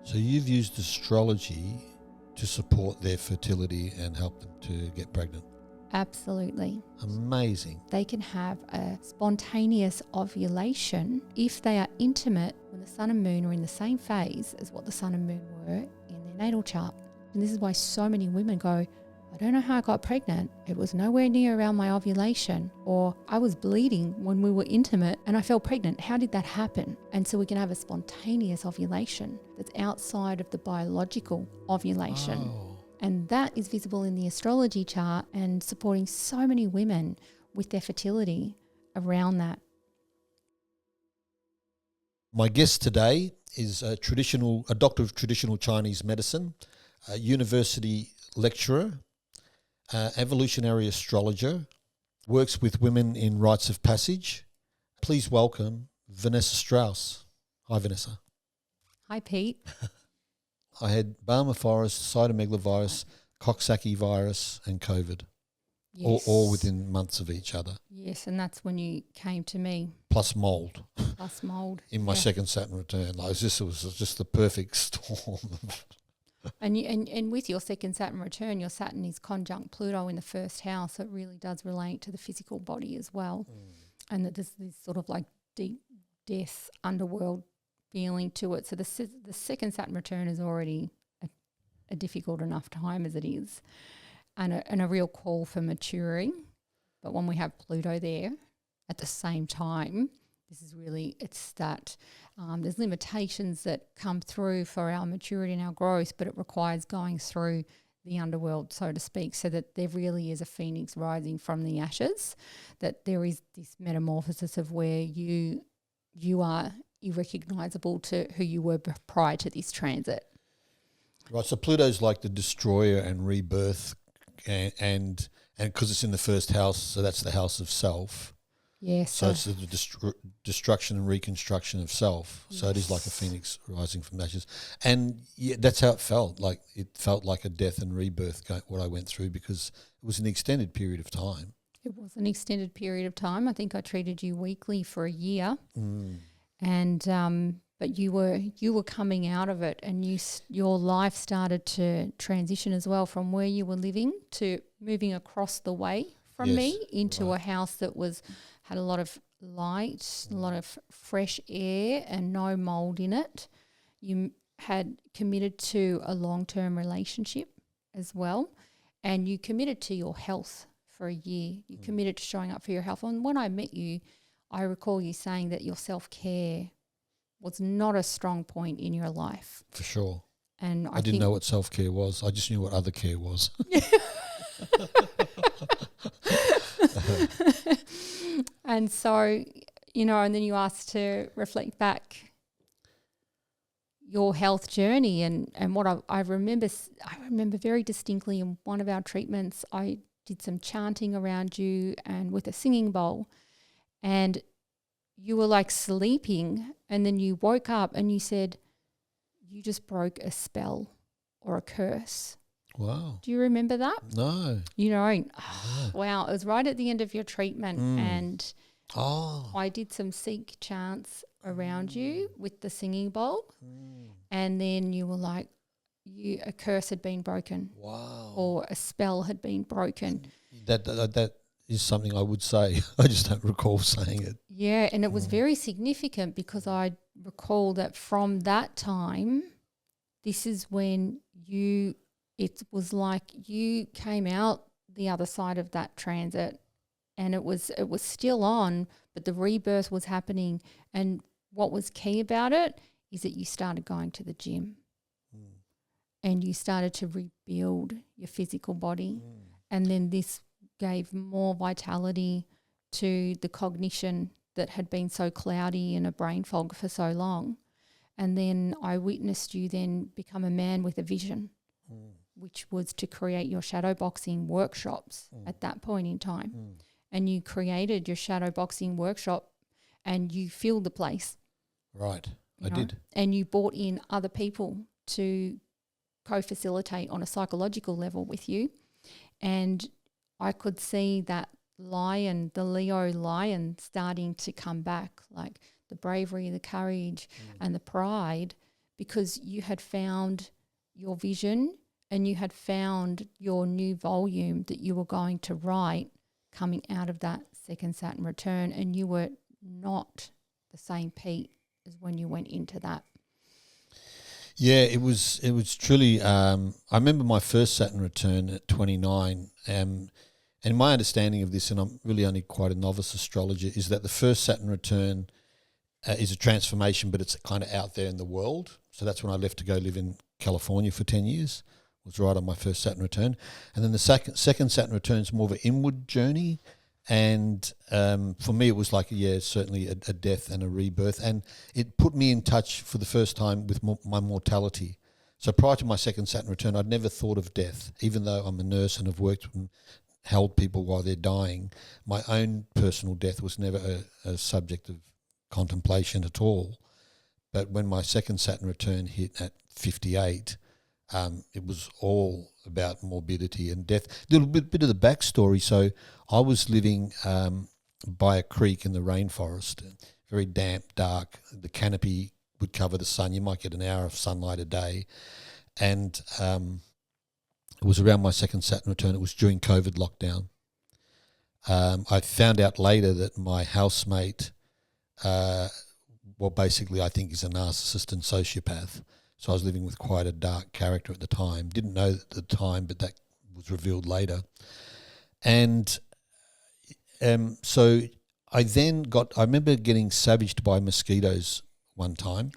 So you've used astrology to support their fertility and help them to get pregnant. Absolutely. Amazing. They can have a spontaneous ovulation if they are intimate when the sun and moon are in the same phase as what the sun and moon were in their natal chart. And this is why so many women go, I don't know how I got pregnant. It was nowhere near around my ovulation. Or I was bleeding when we were intimate and I fell pregnant. How did that happen? And so we can have a spontaneous ovulation that's outside of the biological ovulation. Oh. And that is visible in the astrology chart and supporting so many women with their fertility around that. My guest today is a doctor of traditional Chinese medicine, a university lecturer, evolutionary astrologer, works with women in rites of passage. Please welcome Vanessa Strauss. Hi, Vanessa. Hi, Pete. I had Barmer virus, cytomegalovirus, Coxsackie virus and COVID, Yes. all within months of each other, Yes, and that's when you came to me. plus mould Plus mould. in my Yeah. second Saturn return. Like this was just the perfect storm. And with your second Saturn return, your Saturn is conjunct Pluto in the first house. So it really does relate to the physical body as well. And that there's this sort of like deep death underworld feeling to it. So the second Saturn return is already a difficult enough time as it is, and a real call for maturing. But when we have Pluto there at the same time, this is really, it's that there's limitations that come through for our maturity and our growth, but it requires going through the underworld, so to speak, so that there really is a phoenix rising from the ashes, that there is this metamorphosis of where you are irrecognisable to who you were prior to this transit. Right, so Pluto's like the destroyer and rebirth, and because it's in the first house, so that's the house of self. Yes. So it's the destruction and reconstruction of self. So it is like a Yes. phoenix rising from the ashes. And yeah, that's how it felt. Like it felt like a death and rebirth, what I went through, because it was an extended period of time. It was an extended period of time. I think I treated you weekly for a year, and but you were coming out of it, and your life started to transition as well from where you were living to moving across the way from Yes, me into right. a house that had a lot of light, a lot of fresh air, and no mold in it. You had committed to a long-term relationship as well, and you committed to your health for a year. You committed to showing up for your health. And when I met you, I recall you saying that your self-care was not a strong point in your life. For sure. And I didn't know what self-care was. I just knew what other care was. And so, and then you asked to reflect back your health journey, and what I remember very distinctly in one of our treatments, I did some chanting around you and with a singing bowl, and you were like sleeping, and then you woke up and you said, you just broke a spell or a curse. Wow. Do you remember that? No. You don't. Wow. It was right at the end of your treatment, and Oh. I did some Sikh chants around you with the singing bowl, and then you were like, a curse had been broken. Wow. Or a spell had been broken. That is something I would say. I just don't recall saying it. Yeah, and it was very significant because I recall that from that time, this is when it was like you came out the other side of that transit, and it was still on, but the rebirth was happening. And what was key about it is that you started going to the gym and you started to rebuild your physical body. And then this gave more vitality to the cognition that had been so cloudy in a brain fog for so long. And then I witnessed you then become a man with a vision, which was to create your shadow boxing workshops at that point in time. And you created your shadow boxing workshop and you filled the place. Right, I did. And you brought in other people to co-facilitate on a psychological level with you. And I could see that lion, the Leo lion, starting to come back, like the bravery, the courage and the pride, because you had found your vision and you had found your new volume that you were going to write coming out of that second Saturn return, and you were not the same Pete as when you went into that. Yeah, it was truly. I remember my first Saturn return at 29, and my understanding of this, and I'm really only quite a novice astrologer, is that the first Saturn return is a transformation, but it's kind of out there in the world. So that's when I left to go live in California for 10 years. Was right on my first Saturn return, and then the second Saturn return is more of an inward journey. And for me, it was like, certainly a death and a rebirth. And it put me in touch for the first time with my mortality. So prior to my second Saturn return, I'd never thought of death, even though I'm a nurse and have worked and held people while they're dying. My own personal death was never a subject of contemplation at all. But when my second Saturn return hit at 58, it was all about morbidity and death. A little bit of the backstory. So I was living by a creek in the rainforest, very damp, dark. The canopy would cover the sun. You might get an hour of sunlight a day. And it was around my second Saturn return. It was during COVID lockdown. I found out later that my housemate, basically I think is a narcissist and sociopath. So I was living with quite a dark character at the time. Didn't know at the time, but that was revealed later. And so I remember getting savaged by mosquitoes one time.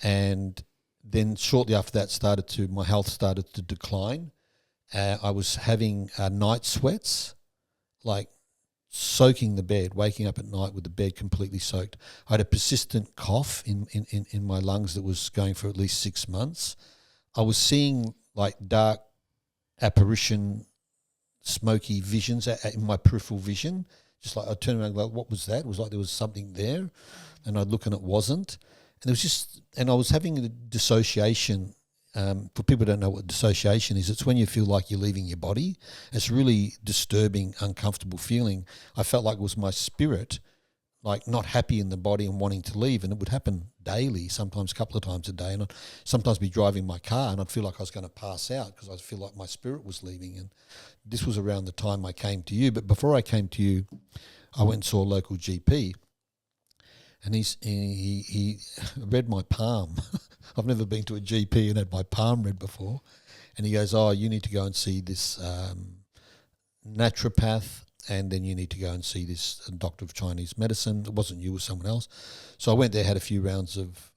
And then shortly after that my health started to decline. I was having night sweats, like soaking the bed, waking up at night with the bed completely soaked. I had a persistent cough in my lungs that was going for at least 6 months. I was seeing like dark apparition, smoky visions in my peripheral vision. Just like I'd turn around and go, what was that? It was like there was something there, and I'd look and it wasn't. And I was having a dissociation. For people who don't know what dissociation is, it's when you feel like you're leaving your body. It's a really disturbing, uncomfortable feeling. I felt like it was my spirit, like not happy in the body and wanting to leave, and it would happen daily, sometimes a couple of times a day, and I'd sometimes be driving my car and I'd feel like I was going to pass out because I feel like my spirit was leaving. And this was around the time I came to you. But before I came to you, I went and saw a local GP, and he read my palm. I've never been to a GP and had my palm read before. And he goes, you need to go and see this naturopath, and then you need to go and see this doctor of Chinese medicine. It wasn't you, it was someone else. So I went there, had a few rounds of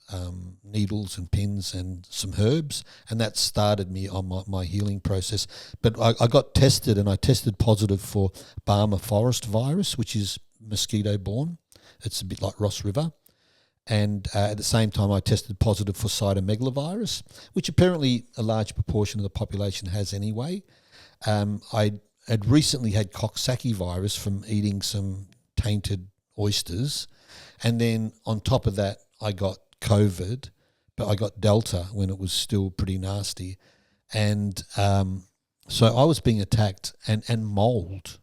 needles and pins and some herbs, and that started me on my healing process. But I got tested, and I tested positive for Barmer forest virus, which is mosquito-borne. It's a bit like Ross River. And at the same time, I tested positive for cytomegalovirus, which apparently a large proportion of the population has anyway. I had recently had Coxsackie virus from eating some tainted oysters. And then on top of that, I got COVID, but I got Delta when it was still pretty nasty. And so I was being attacked, and mold.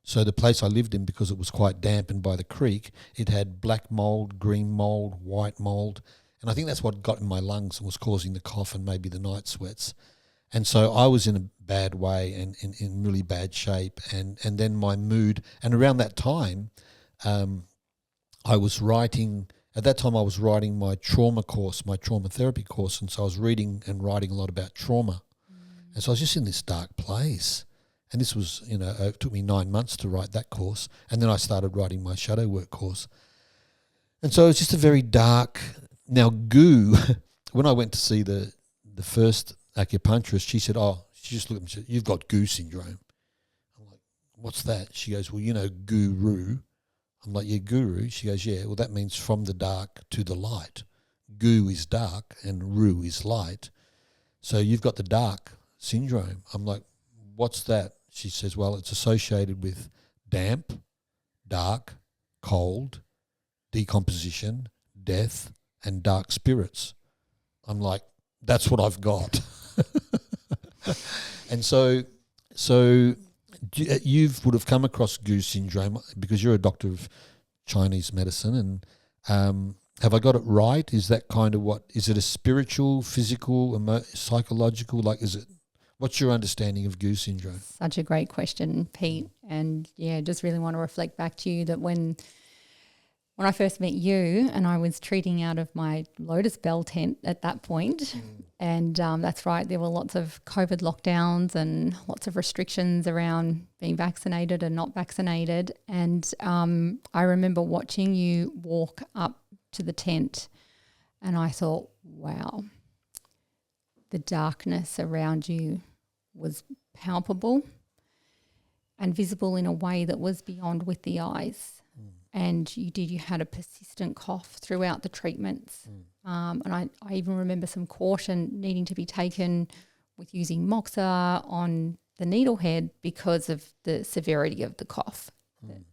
So the place I lived in, because it was quite damp and by the creek, it had black mold, green mold, white mold. And I think that's what got in my lungs and was causing the cough and maybe the night sweats. And so I was in a bad way and in really bad shape. And then my mood, and around that time, I was writing my trauma course, my trauma therapy course. And so I was reading and writing a lot about trauma. And so I was just in this dark place. And this was, it took me 9 months to write that course. And then I started writing my shadow work course. And so it was just a very dark. Now, goo, when I went to see the first acupuncturist, she said, she just looked at me and said, you've got goo syndrome. I'm like, what's that? She goes, well, guru. I'm like, yeah, guru. She goes, yeah, well, that means from the dark to the light. Goo is dark and ru is light. So you've got the dark syndrome. I'm like, what's that? She says, well, it's associated with damp, dark, cold, decomposition, death, and dark spirits. I'm like, that's what I've got. And so you would have come across goo syndrome because you're a doctor of Chinese medicine. And Have I got it right? Is that kind of what? Is it a spiritual, physical, psychological? Like, is it? What's your understanding of Goose syndrome? Such a great question, Pete. And just really want to reflect back to you that when I first met you and I was treating out of my Lotus Bell tent at that point, and that's right, there were lots of COVID lockdowns and lots of restrictions around being vaccinated and not vaccinated. And I remember watching you walk up to the tent and I thought, wow, the darkness around you was palpable and visible in a way that was beyond with the eyes. And you had a persistent cough throughout the treatments. And I even remember some caution needing to be taken with using Moxa on the needle head because of the severity of the cough.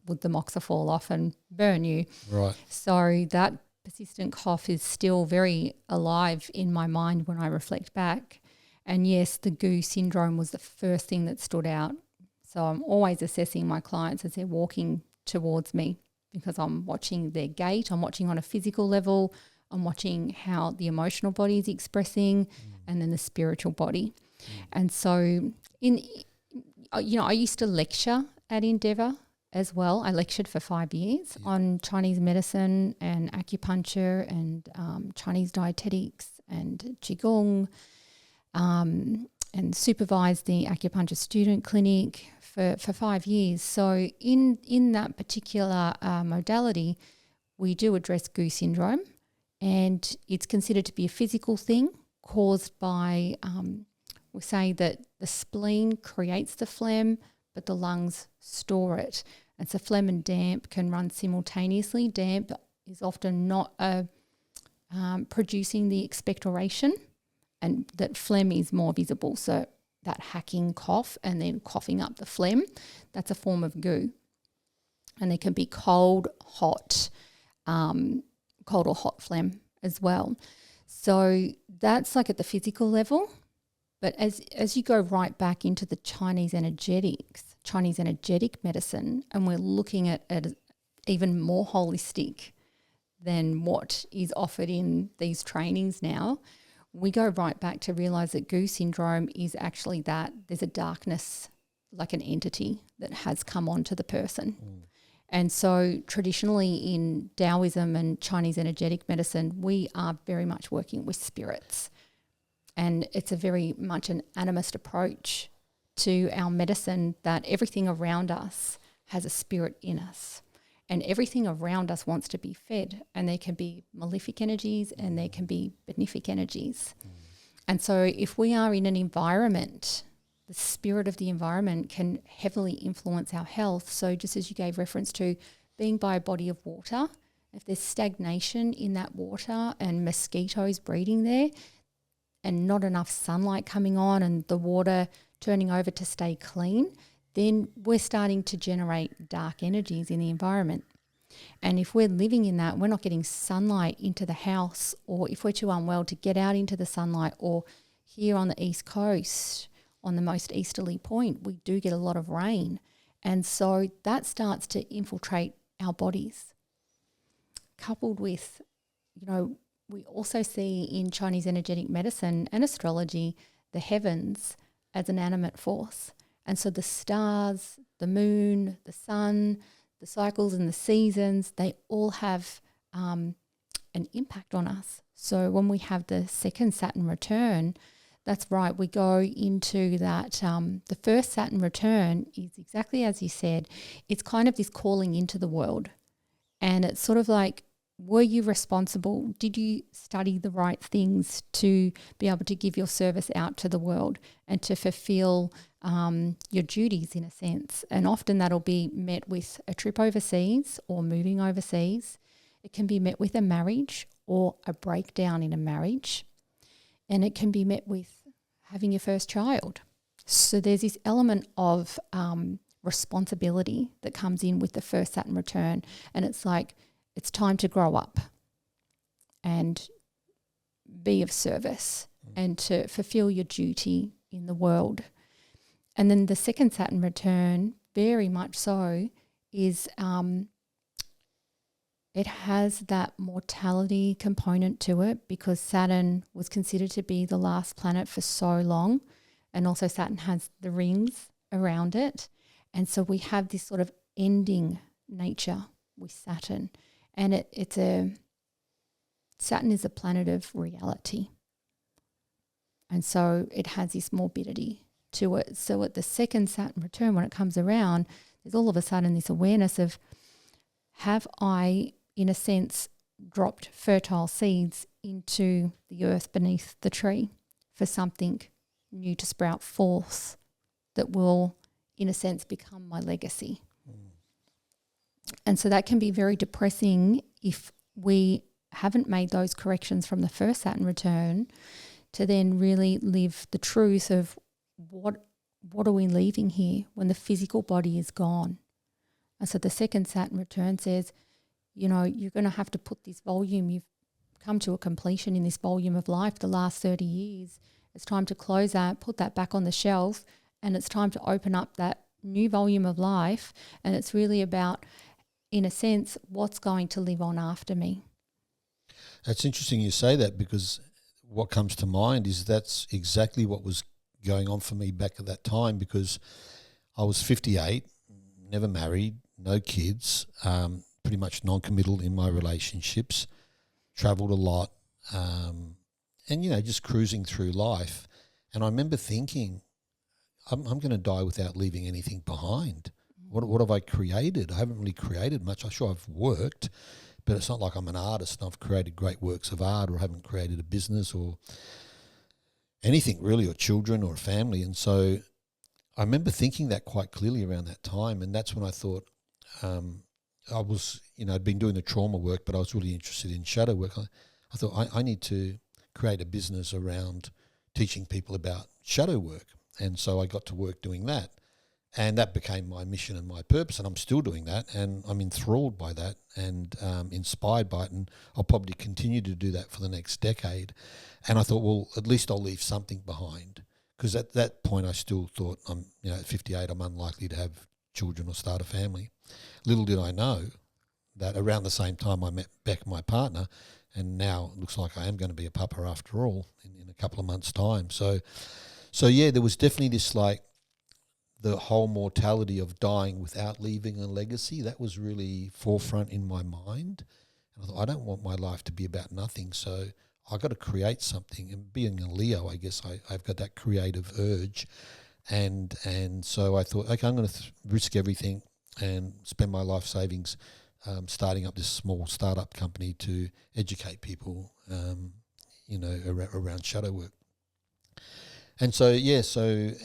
Would the Moxa fall off and burn you? Right. So that persistent cough is still very alive in my mind when I reflect back. And yes, the Goose syndrome was the first thing that stood out. So I'm always assessing my clients as they're walking towards me because I'm watching their gait, I'm watching on a physical level, I'm watching how the emotional body is expressing and then the spiritual body. And so I used to lecture at Endeavour as well. I lectured for 5 years on Chinese medicine and acupuncture and Chinese dietetics and Qigong, and supervised the acupuncture student clinic for 5 years. So in that particular modality, we do address Goose syndrome, and it's considered to be a physical thing caused by, we say that the spleen creates the phlegm, but the lungs store it. And so phlegm and damp can run simultaneously. Damp is often not producing the expectoration, and that phlegm is more visible. So that hacking cough and then coughing up the phlegm, that's a form of goo. And there can be cold or hot phlegm as well. So that's like at the physical level. But as you go right back into the Chinese energetic medicine, and we're looking at even more holistic than what is offered in these trainings now, we go right back to realize that Goose syndrome is actually that there's a darkness, like an entity that has come onto the person. And so traditionally in Taoism and Chinese energetic medicine, we are very much working with spirits. And it's a very much an animist approach to our medicine, that everything around us has a spirit in us. And everything around us wants to be fed. And there can be malefic energies and there can be benefic energies. And so if we are in an environment, the spirit of the environment can heavily influence our health. So just as you gave reference to being by a body of water, if there's stagnation in that water and mosquitoes breeding there and not enough sunlight coming on and the water turning over to stay clean, then we're starting to generate dark energies in the environment. And if we're living in that, we're not getting sunlight into the house, or if we're too unwell to get out into the sunlight, or here on the East Coast, on the most easterly point, we do get a lot of rain. And so that starts to infiltrate our bodies. Coupled with, we also see in Chinese energetic medicine and astrology, the heavens as an animate force. And so the stars, the moon, the sun, the cycles and the seasons, they all have an impact on us. So when we have the second Saturn return, that's right, we go into that, the first Saturn return is exactly as you said, it's kind of this calling into the world. And it's sort of like, were you responsible? Did you study the right things to be able to give your service out to the world and to fulfill your duties in a sense? And often that'll be met with a trip overseas or moving overseas. It can be met with a marriage or a breakdown in a marriage. And it can be met with having your first child. So there's this element of responsibility that comes in with the first Saturn return. And it's like, it's time to grow up and be of service and to fulfill your duty in the world. And then the second Saturn return, very much so, is It has that mortality component to it because Saturn was considered to be the last planet for so long. And also Saturn has the rings around it. And so we have this sort of ending nature with Saturn. And Saturn is a planet of reality. And so it has this morbidity to it. So at the second Saturn return, when it comes around, there's all of a sudden this awareness of, have I, in a sense, dropped fertile seeds into the earth beneath the tree for something new to sprout forth that will, in a sense, become my legacy? And so that can be very depressing if we haven't made those corrections from the first Saturn return to then really live the truth of what are we leaving here when the physical body is gone. And so the second Saturn return says, you're going to have to put this volume, you've come to a completion in this volume of life the last 30 years. It's time to close that, put that back on the shelf, and it's time to open up that new volume of life. And it's really about, in a sense, what's going to live on after me. That's interesting you say that, because what comes to mind is that's exactly what was going on for me back at that time, because I was 58, never married, no kids, pretty much non-committal in my relationships, travelled a lot, and, just cruising through life. And I remember thinking, I'm going to die without leaving anything behind. What have I created? I haven't really created much. I'm sure I've worked, but it's not like I'm an artist and I've created great works of art, or haven't created a business or anything really, or children or a family. And so I remember thinking that quite clearly around that time. And that's when I thought, I was, I'd been doing the trauma work, but I was really interested in shadow work. I thought I need to create a business around teaching people about shadow work. And so I got to work doing that. And that became my mission and my purpose, and I'm still doing that, and I'm enthralled by that and inspired by it, and I'll probably continue to do that for the next decade. And I thought, well, at least I'll leave something behind, because at that point I still thought at 58 I'm unlikely to have children or start a family. Little did I know that around the same time I met Beck, my partner, and now it looks like I am going to be a papa after all in a couple of months' time. So yeah, there was definitely this the whole mortality of dying without leaving a legacy, that was really forefront in my mind. And I thought, I don't want my life to be about nothing, so I've got to create something. And being a Leo, I guess I've got that creative urge. And so I thought, okay, I'm going to risk everything and spend my life savings starting up this small startup company to educate people, around shadow work. And so,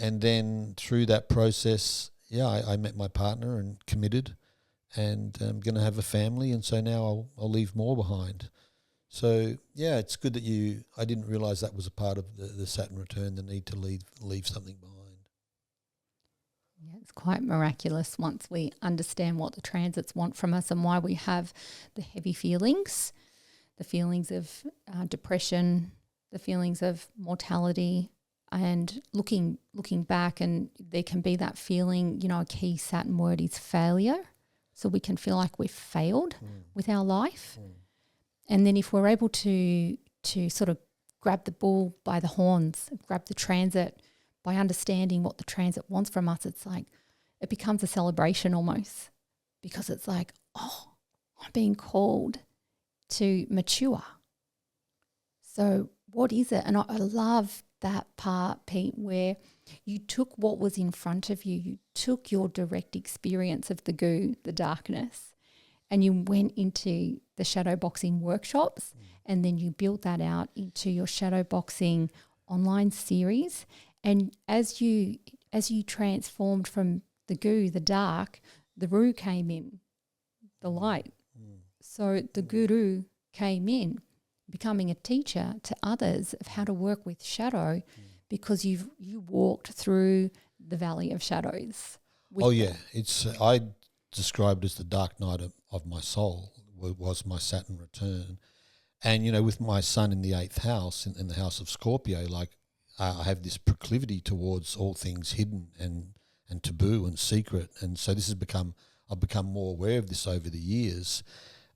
and then through that process, I met my partner and committed, and I'm going to have a family, and so now I'll leave more behind. So, it's good that I didn't realise that was a part of the Saturn return, the need to leave something behind. Yeah, it's quite miraculous once we understand what the transits want from us and why we have the heavy feelings, the feelings of depression, the feelings of mortality. And looking back, and there can be that feeling, a key Saturn word is failure. So we can feel like we've failed with our life. And then if we're able to sort of grab the bull by the horns, grab the transit by understanding what the transit wants from us, it's like it becomes a celebration almost, because it's like, oh, I'm being called to mature. So what is it? And I love that part, Pete, where you took what was in front of you, you took your direct experience of the goo, the darkness, and you went into the shadow boxing workshops, and then you built that out into your shadow boxing online series. And as you transformed from the goo, the dark, the Ru came in, the light. So the guru came in, becoming a teacher to others of how to work with shadow, because you walked through the valley of shadows. I described it as the dark night of my soul was my Saturn return. And with my sun in the 8th house, in the house of Scorpio, I have this proclivity towards all things hidden and taboo and secret, and so I've become more aware of this over the years.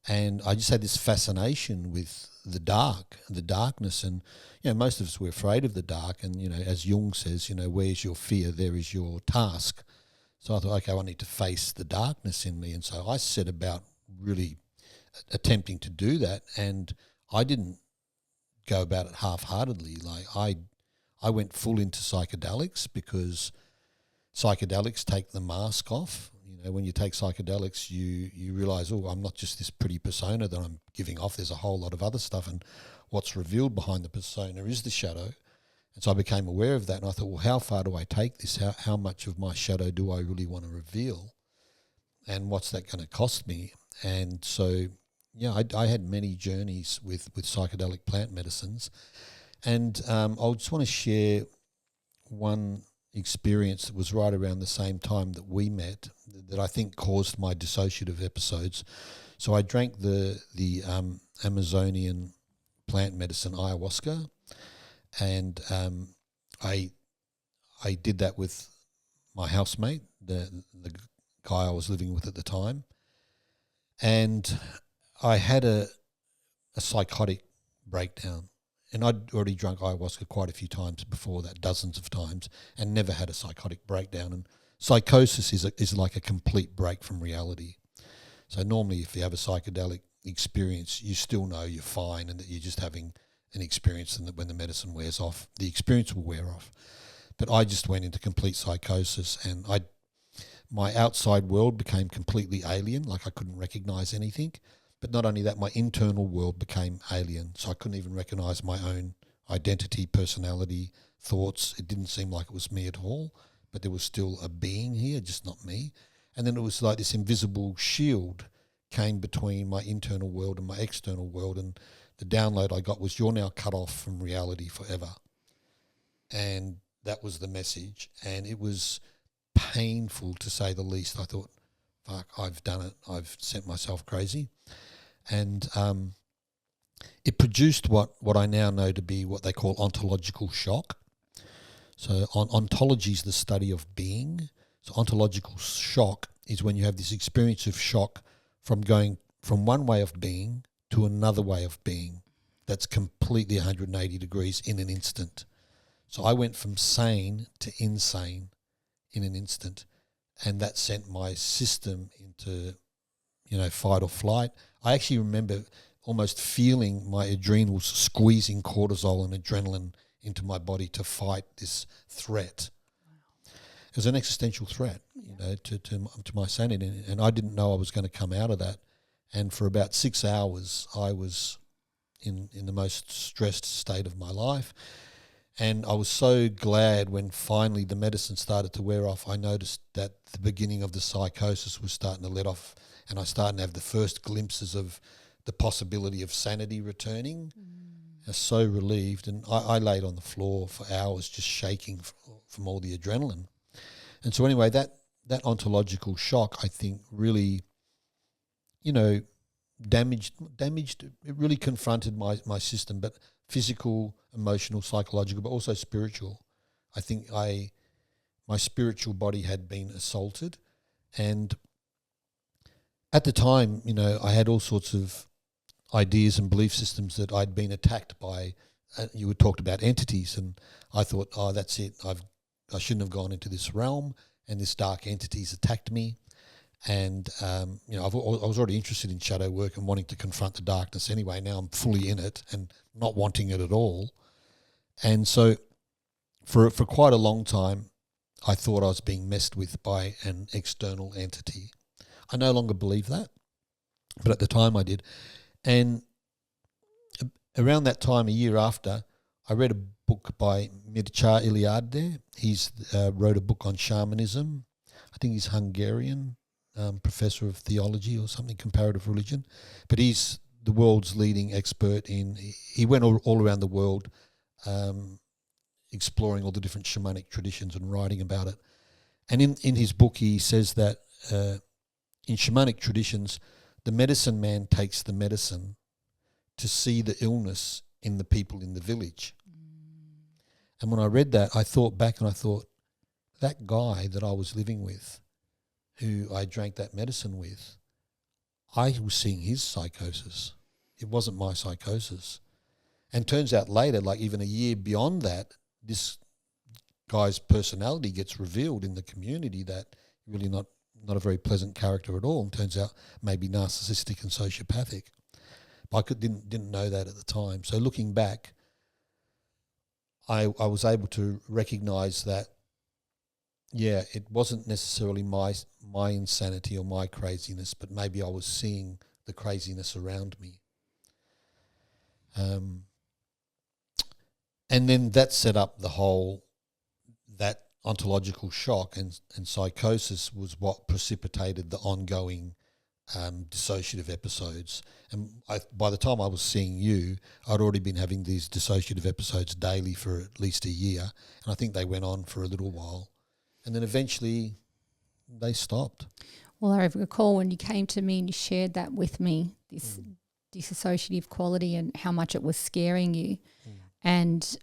And I just had this fascination with the darkness. And, most of us were afraid of the dark. And, as Jung says, where's your fear, there is your task. So I thought, okay, I need to face the darkness in me. And so I set about really attempting to do that. And I didn't go about it half-heartedly. Like I went full into psychedelics, because psychedelics take the mask off. When you take psychedelics, you realize, I'm not just this pretty persona that I'm giving off. There's a whole lot of other stuff, and what's revealed behind the persona is the shadow. And so I became aware of that, and I thought, well, how far do I take this? How much of my shadow do I really want to reveal? And what's that going to cost me? And so, I had many journeys with psychedelic plant medicines. And I just want to share one experience that was right around the same time that we met that I think caused my dissociative episodes. So I drank the Amazonian plant medicine ayahuasca, and I did that with my housemate, the guy I was living with at the time, and I had a psychotic breakdown. And I'd already drunk ayahuasca quite a few times before that, dozens of times, and never had a psychotic breakdown. And psychosis is like a complete break from reality. So normally if you have a psychedelic experience, you still know you're fine and that you're just having an experience, and that when the medicine wears off, the experience will wear off. But I just went into complete psychosis, and my outside world became completely alien, like I couldn't recognise anything. But not only that, my internal world became alien, so I couldn't even recognise my own identity, personality, thoughts. It didn't seem like it was me at all, but there was still a being here, just not me. And then it was like this invisible shield came between my internal world and my external world, and the download I got was, you're now cut off from reality forever. And that was the message, and it was painful to say the least. I thought, fuck, I've done it. I've sent myself crazy. And it produced what I now know to be what they call ontological shock. So ontology is the study of being. So ontological shock is when you have this experience of shock from going from one way of being to another way of being. That's completely 180 degrees in an instant. So I went from sane to insane in an instant. And that sent my system into, fight or flight. I actually remember almost feeling my adrenals squeezing cortisol and adrenaline into my body to fight this threat. It was an existential threat, to my sanity, and I didn't know I was going to come out of that. And for about 6 hours, I was in the most stressed state of my life. And I was so glad when finally the medicine started to wear off. I noticed that the beginning of the psychosis was starting to let off, and I started to have the first glimpses of the possibility of sanity returning. I was so relieved, and I laid on the floor for hours just shaking from all the adrenaline. And so anyway, that ontological shock, I think, really, damaged, it really confronted my system, but physical, emotional, psychological, but also spiritual. I think my spiritual body had been assaulted, and at the time, I had all sorts of ideas and belief systems that I'd been attacked by. You had talked about entities, and I thought, oh, that's it. I shouldn't have gone into this realm, and this dark entity's attacked me. And I was already interested in shadow work and wanting to confront the darkness anyway. Now I'm fully in it and not wanting it at all. And so for quite a long time, I thought I was being messed with by an external entity. I no longer believe that, but at the time I did. And around that time, a year after, I read a book by Mircea Eliade. He's wrote a book on shamanism. I think he's Hungarian. Professor of theology or something, comparative religion, but he's the world's leading expert he went all around the world exploring all the different shamanic traditions and writing about it. And in his book he says that in shamanic traditions, the medicine man takes the medicine to see the illness in the people in the village. And when I read that, I thought back and I thought, that guy that I was living with, who I drank that medicine with, I was seeing his psychosis. It wasn't my psychosis. And turns out later, like even a year beyond that, this guy's personality gets revealed in the community that really not a very pleasant character at all. And turns out maybe narcissistic and sociopathic. But I didn't know that at the time. So looking back, I was able to recognise that, yeah, it wasn't necessarily my insanity or my craziness, but maybe I was seeing the craziness around me. And then that set up that ontological shock and psychosis was what precipitated the ongoing dissociative episodes. And by the time I was seeing you, I'd already been having these dissociative episodes daily for at least a year. And I think they went on for a little while. And then eventually they stopped. Well, I recall when you came to me and you shared that with me, this dissociative quality and how much it was scaring you. And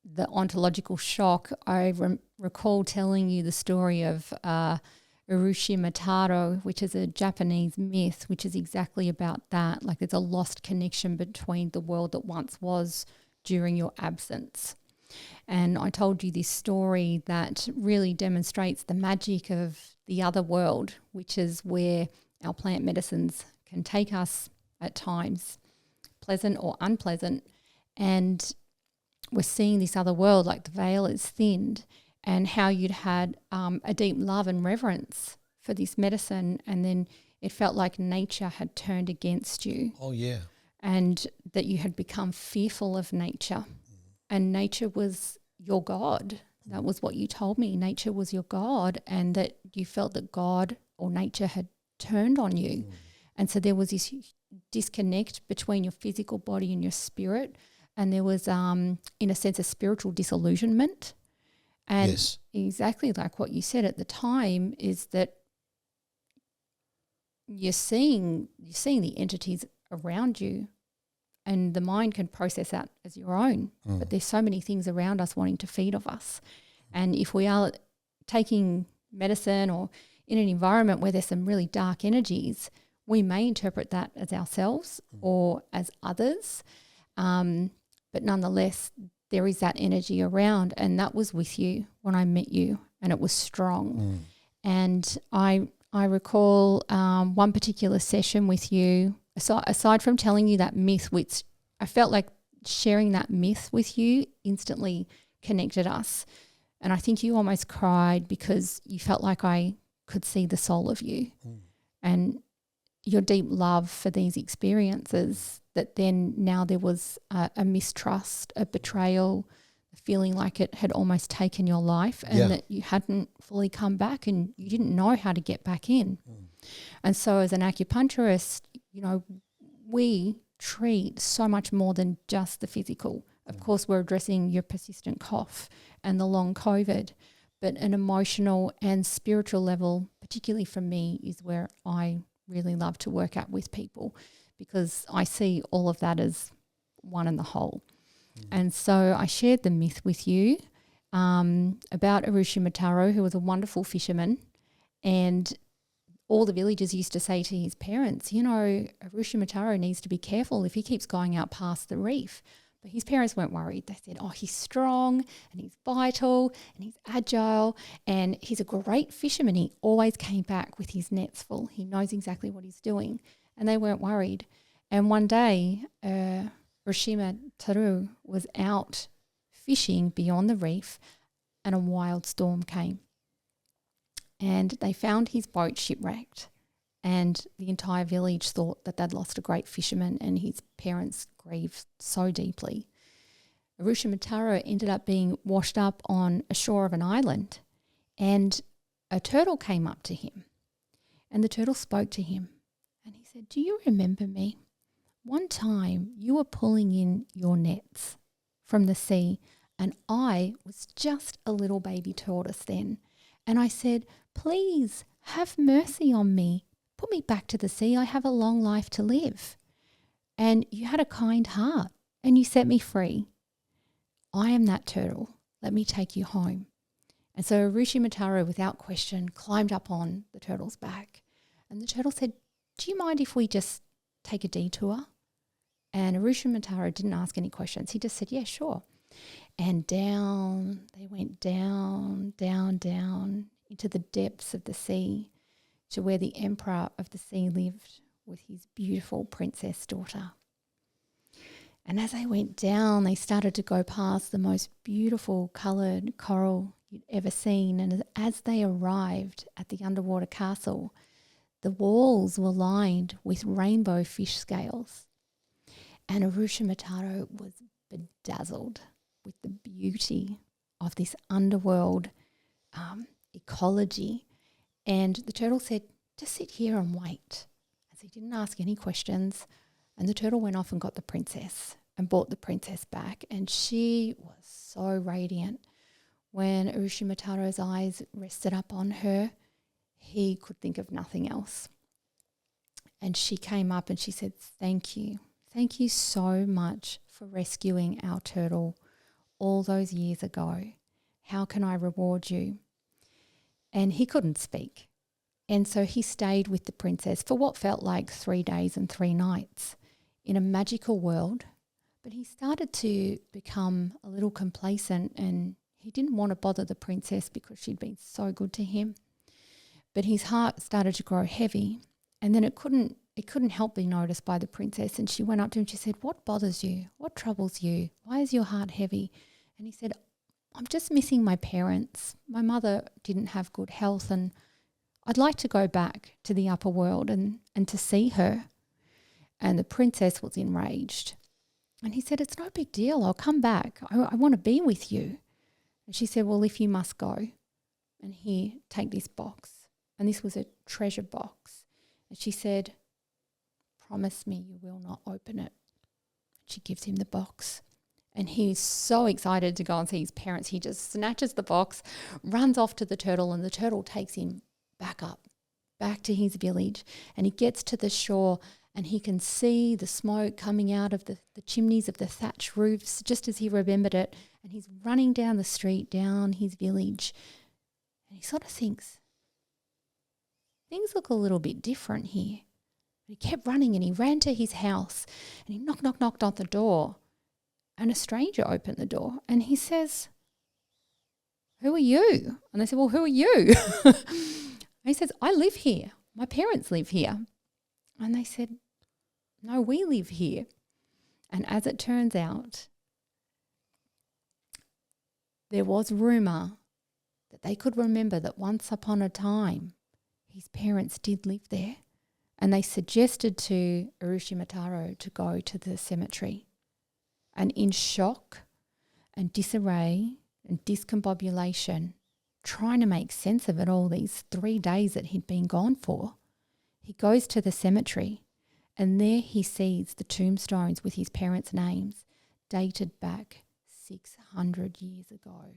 the ontological shock, I recall telling you the story of Urushimataro, which is a Japanese myth, which is exactly about that. Like there's a lost connection between the world that once was during your absence. And I told you this story that really demonstrates the magic of the other world, which is where our plant medicines can take us at times, pleasant or unpleasant. And we're seeing this other world, like the veil is thinned, and how you'd had a deep love and reverence for this medicine, and then it felt like nature had turned against you. Oh, yeah. And that you had become fearful of nature. And nature was your God. That was what you told me. Nature was your God, and that you felt that God or nature had turned on you. And so there was this disconnect between your physical body and your spirit, and there was, in a sense, a spiritual disillusionment. And yes. Exactly like what you said at the time is that you're seeing the entities around you, and the mind can process that as your own. But there's so many things around us wanting to feed off us. And if we are taking medicine or in an environment where there's some really dark energies, we may interpret that as ourselves or as others. But nonetheless, there is that energy around, and that was with you when I met you, and it was strong. And I recall one particular session with you, aside from telling you that myth, which I felt like sharing that myth with you instantly connected us. And I think you almost cried because you felt like I could see the soul of you and your deep love for these experiences, that then now there was a mistrust, a betrayal, feeling like it had almost taken your life, and that you hadn't fully come back and you didn't know how to get back in. And so as an acupuncturist, you know, we treat so much more than just the physical. Of course, we're addressing your persistent cough and the long COVID, but an emotional and spiritual level, particularly for me, is where I really love to work at with people, because I see all of that as one and the whole. And so I shared the myth with you about Urushimataro, who was a wonderful fisherman, and all the villagers used to say to his parents, you know, Urushimataro needs to be careful if he keeps going out past the reef. But his parents weren't worried. They said, oh, he's strong and he's vital and he's agile and he's a great fisherman. He always came back with his nets full. He knows exactly what he's doing. And they weren't worried. And one day, Urushimataro was out fishing beyond the reef, and a wild storm came. And they found his boat shipwrecked, and the entire village thought that they'd lost a great fisherman, and his parents grieved so deeply. Urushimataro ended up being washed up on a shore of an island, and a turtle came up to him, and the turtle spoke to him, and he said, do you remember me? One time you were pulling in your nets from the sea, and I was just a little baby tortoise then, and I said, please have mercy on me. Put me back to the sea. I have a long life to live. And you had a kind heart and you set me free. I am that turtle. Let me take you home. And so Urushimataro, without question, climbed up on the turtle's back. And the turtle said, do you mind if we just take a detour? And Urushimataro didn't ask any questions. He just said, yeah, sure. And down, they went down, down, down into the depths of the sea to where the emperor of the sea lived with his beautiful princess daughter. And as they went down, they started to go past the most beautiful coloured coral you'd ever seen. And as they arrived at the underwater castle, the walls were lined with rainbow fish scales. And Urushimataro was bedazzled with the beauty of this underworld ecology. And the turtle said, just sit here and wait. As he didn't ask any questions. And the turtle went off and got the princess and brought the princess back. And she was so radiant. When Urushimataro's eyes rested up on her, he could think of nothing else. And she came up and she said, thank you. Thank you so much for rescuing our turtle all those years ago. How can I reward you? And he couldn't speak. And so he stayed with the princess for what felt like 3 days and 3 nights in a magical world. But he started to become a little complacent, and he didn't want to bother the princess because she'd been so good to him. But his heart started to grow heavy, and then it couldn't help be noticed by the princess. And she went up to him and she said, what bothers you? What troubles you? Why is your heart heavy? And he said, I'm just missing my parents. My mother didn't have good health, and I'd like to go back to the upper world and to see her. And the princess was enraged. And he said, it's no big deal. I'll come back. I want to be with you. And she said, well, if you must go, and here, take this box. And this was a treasure box. And she said, promise me you will not open it. She gives him the box. And he's so excited to go and see his parents. He just snatches the box, runs off to the turtle, and the turtle takes him back to his village. And he gets to the shore, and he can see the smoke coming out of the chimneys of the thatched roofs, just as he remembered it. And he's running down the street, down his village. And he sort of thinks, things look a little bit different here. He kept running, and he ran to his house, and he knocked on the door. And a stranger opened the door, and he says, who are you? And they said, well, who are you? And he says, I live here. My parents live here. And they said, no, we live here. And as it turns out, there was rumour that they could remember that once upon a time, his parents did live there. And they suggested to Urushimataro to go to the cemetery. And in shock and disarray and discombobulation, trying to make sense of it all these 3 days that he'd been gone for, he goes to the cemetery, and there he sees the tombstones with his parents' names dated back 600 years ago.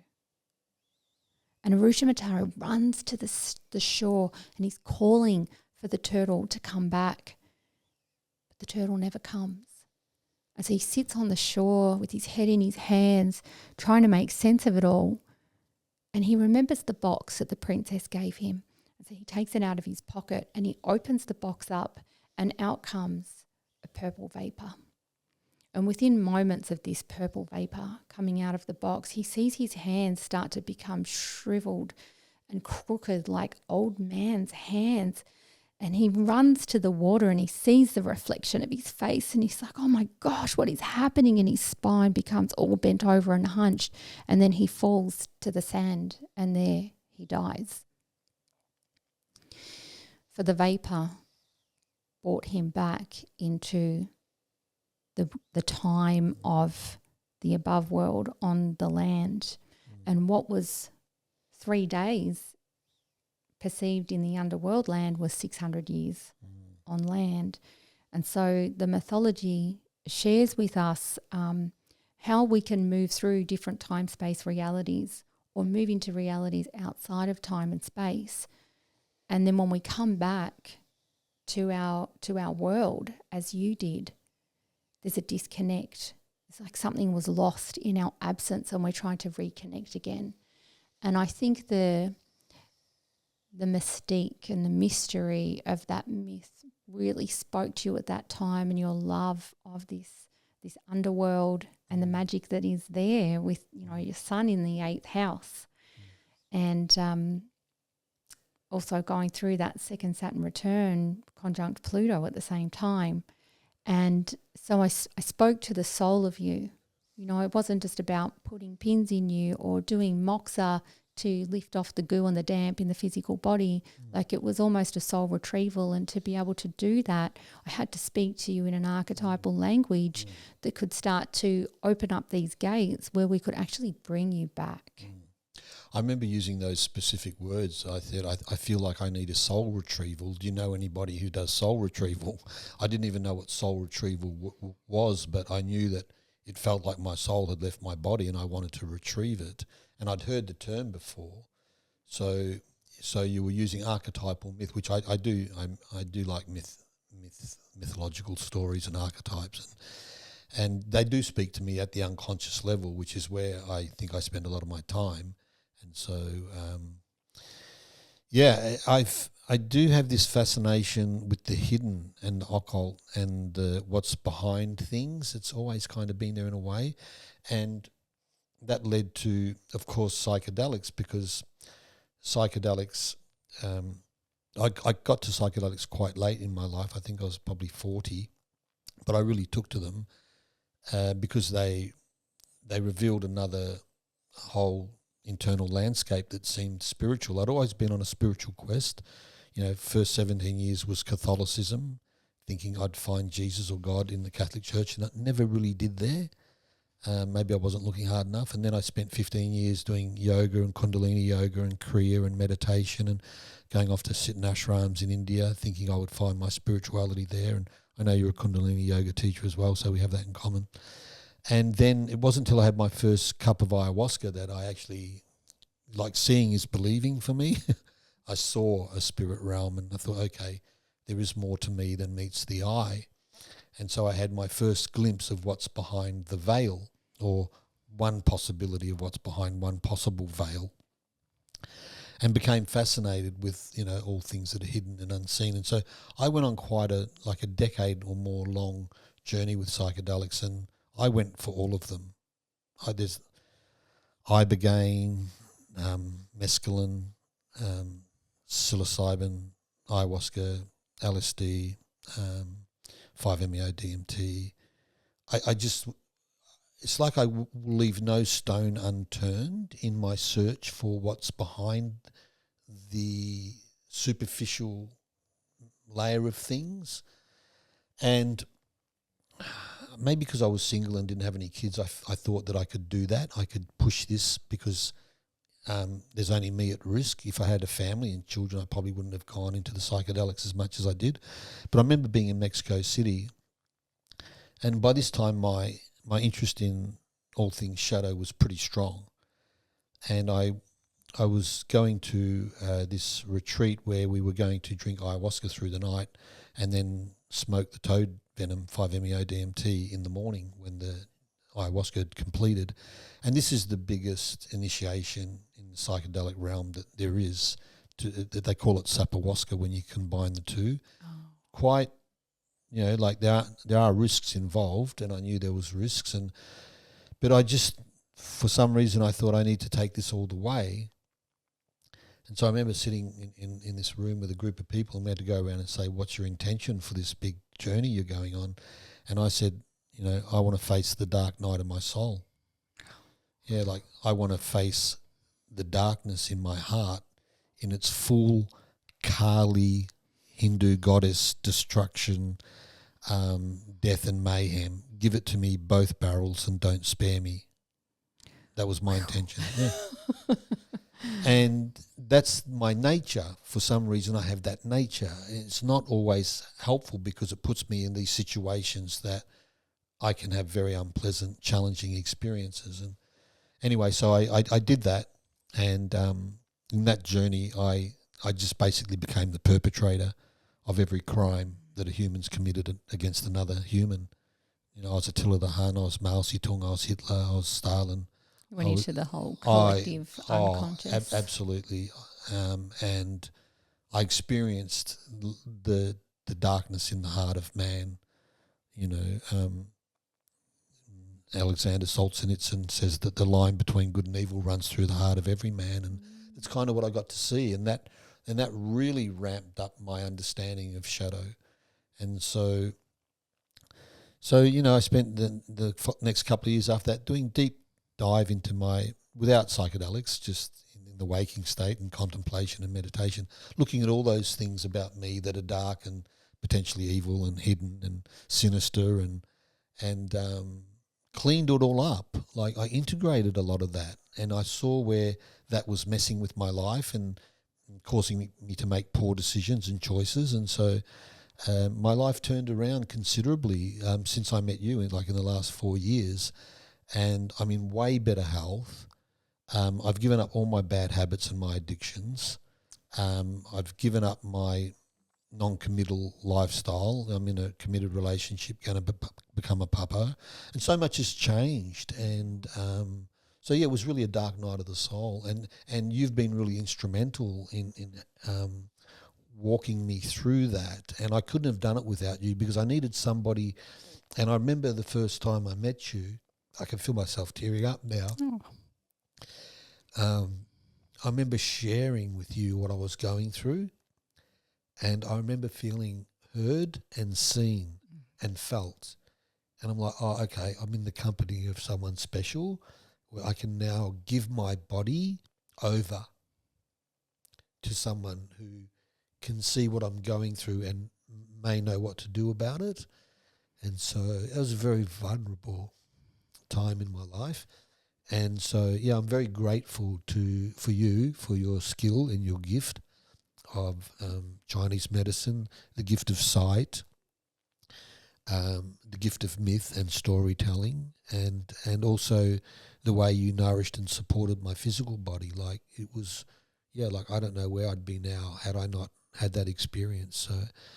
And Urushimataro runs to the shore, and he's calling for the turtle to come back. But the turtle never comes. As he sits on the shore with his head in his hands, trying to make sense of it all, and he remembers the box that the princess gave him. And so he takes it out of his pocket, and he opens the box up, and out comes a purple vapour. And within moments of this purple vapour coming out of the box, he sees his hands start to become shriveled and crooked like old man's hands. And he runs to the water, and he sees the reflection of his face, and he's like, oh my gosh, what is happening? And his spine becomes all bent over and hunched, and then he falls to the sand, and there he dies. For the vapour brought him back into the time of the above world on the land. And what was 3 days perceived in the underworld land was 600 years on land. And so the mythology shares with us how we can move through different time-space realities, or move into realities outside of time and space. And then when we come back to our world, as you did, there's a disconnect. It's like something was lost in our absence, and we're trying to reconnect again. And I think the mystique and the mystery of that myth really spoke to you at that time, and your love of this underworld and the magic that is there with, you know, your sun in the 8th house, and also going through that second Saturn return conjunct Pluto at the same time. And so I spoke to the soul of you. You know, it wasn't just about putting pins in you or doing moxa to lift off the goo and the damp in the physical body. Like, it was almost a soul retrieval, and to be able to do that, I had to speak to you in an archetypal language that could start to open up these gates where we could actually bring you back. I remember using those specific words. I said, I feel like I need a soul retrieval. Do you know anybody who does soul retrieval? I didn't even know what soul retrieval was, but I knew that it felt like my soul had left my body and I wanted to retrieve it. And I'd heard the term before. So you were using archetypal myth, which I do. I do like mythological stories and archetypes, and they do speak to me at the unconscious level, which is where I think I spend a lot of my time. And so, I do have this fascination with the hidden and the occult and what's behind things. It's always kind of been there in a way, and that led to, of course, psychedelics, because psychedelics, I got to psychedelics quite late in my life. I think I was probably 40, but I really took to them because they revealed another whole internal landscape that seemed spiritual. I'd always been on a spiritual quest. You know, first 17 years was Catholicism, thinking I'd find Jesus or God in the Catholic Church, and I never really did there. Maybe I wasn't looking hard enough. And then I spent 15 years doing yoga and Kundalini yoga and Kriya and meditation, and going off to sit in ashrams in India, thinking I would find my spirituality there. And I know you're a Kundalini yoga teacher as well, so we have that in common. And then it wasn't until I had my first cup of ayahuasca that I actually, like, seeing is believing for me. I saw a spirit realm and I thought, okay, there is more to me than meets the eye. And so I had my first glimpse of what's behind the veil, or one possibility of what's behind one possible veil, and became fascinated with, you know, all things that are hidden and unseen. And so I went on quite a decade or more long journey with psychedelics, and I went for all of them. There's ibogaine, mescaline, psilocybin, ayahuasca, LSD, 5-MeO-DMT. I just, it's like I will leave no stone unturned in my search for what's behind the superficial layer of things. And maybe because I was single and didn't have any kids, I thought that I could do that. I could push this because there's only me at risk. If I had a family and children, I probably wouldn't have gone into the psychedelics as much as I did. But I remember being in Mexico City, and by this time my interest in all things shadow was pretty strong. And I was going to this retreat where we were going to drink ayahuasca through the night and then smoke the toad venom, 5-MeO-DMT, in the morning when the ayahuasca had completed. And this is the biggest initiation in the psychedelic realm that there is. They call it sapahuasca when you combine the two. Oh. Quite, you know, like there are risks involved, and I knew there was risks, but I just, for some reason, I thought I need to take this all the way. And so I remember sitting in this room with a group of people, and we had to go around and say, what's your intention for this big journey you're going on? And I said, you know, I want to face the dark night of my soul. Yeah, like I want to face the darkness in my heart in its full Kali Hindu goddess destruction, death and mayhem. Give it to me, both barrels, and don't spare me. That was my intention. Yeah. And that's my nature. For some reason, I have that nature. It's not always helpful because it puts me in these situations that I can have very unpleasant, challenging experiences. And anyway, so I did that, and in that journey, I just basically became the perpetrator of every crime that a human's committed against another human. You know, I was Attila the Hun, I was Mao Zedong, I was Hitler, I was Stalin. Went into the whole collective unconscious. Absolutely. And I experienced the the darkness in the heart of man. You know, Alexander Solzhenitsyn says that the line between good and evil runs through the heart of every man, and it's kind of what I got to see, and that really ramped up my understanding of shadow. And so you know, I spent the next couple of years after that doing deep dive into without psychedelics, just in the waking state and contemplation and meditation, looking at all those things about me that are dark and potentially evil and hidden and sinister, and cleaned it all up. Like, I integrated a lot of that, and I saw where that was messing with my life and causing me to make poor decisions and choices. And so my life turned around considerably since I met you in the last 4 years, and I'm in way better health. I've given up all my bad habits and my addictions. I've given up my non-committal lifestyle. I'm in a committed relationship, going to become a papa, and so much has changed. And so yeah, it was really a dark night of the soul, and you've been really instrumental in walking me through that. And I couldn't have done it without you, because I needed somebody. And I remember the first time I met you, I can feel myself tearing up now. I remember sharing with you what I was going through, and I remember feeling heard and seen and felt. And I'm like, oh, okay, I'm in the company of someone special, where I can now give my body over to someone who can see what I'm going through and may know what to do about it. And so it was a very vulnerable time in my life. And so, yeah, I'm very grateful for you, for your skill and your gift of Chinese medicine, the gift of sight, the gift of myth and storytelling, and also the way you nourished and supported my physical body. Like, it was, yeah, like I don't know where I'd be now had I not had that experience.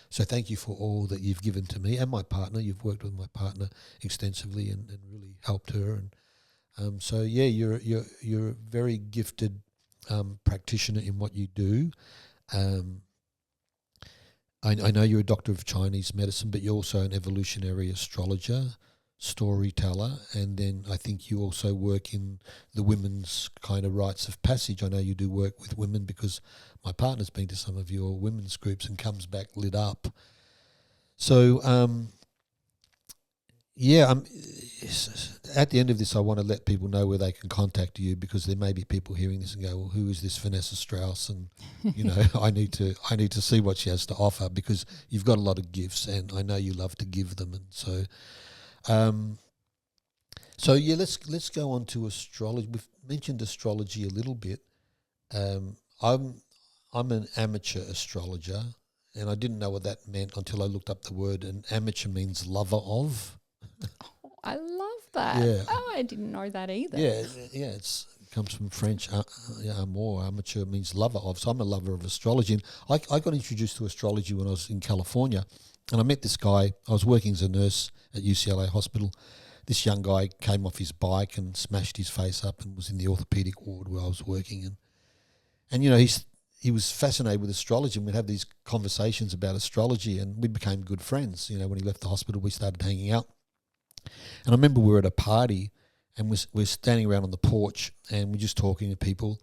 So thank you for all that you've given to me and my partner. You've worked with my partner extensively and really helped her. And so yeah, you're a very gifted practitioner in what you do. I know you're a doctor of Chinese medicine, but you're also an evolutionary astrologer, storyteller, and then I think you also work in the women's kind of rites of passage. I know you do work with women, because my partner's been to some of your women's groups and comes back lit up. So, at the end of this, I want to let people know where they can contact you, because there may be people hearing this and go, well, who is this Vanessa Strauss? And, you know, I need to see what she has to offer, because you've got a lot of gifts and I know you love to give them. And so, yeah, let's go on to astrology. We've mentioned astrology a little bit. I'm an amateur astrologer, and I didn't know what that meant until I looked up the word. And amateur means lover of. Oh, I love that. Yeah. Oh, I didn't know that either. Yeah, it comes from French. Amour, amateur means lover of. So I'm a lover of astrology. And I got introduced to astrology when I was in California, and I met this guy. I was working as a nurse at UCLA Hospital. This young guy came off his bike and smashed his face up and was in the orthopedic ward where I was working. And you know, he was fascinated with astrology, and we'd have these conversations about astrology, and we became good friends. You know, when he left the hospital, we started hanging out. And I remember we were at a party, and we're standing around on the porch, and we're just talking to people,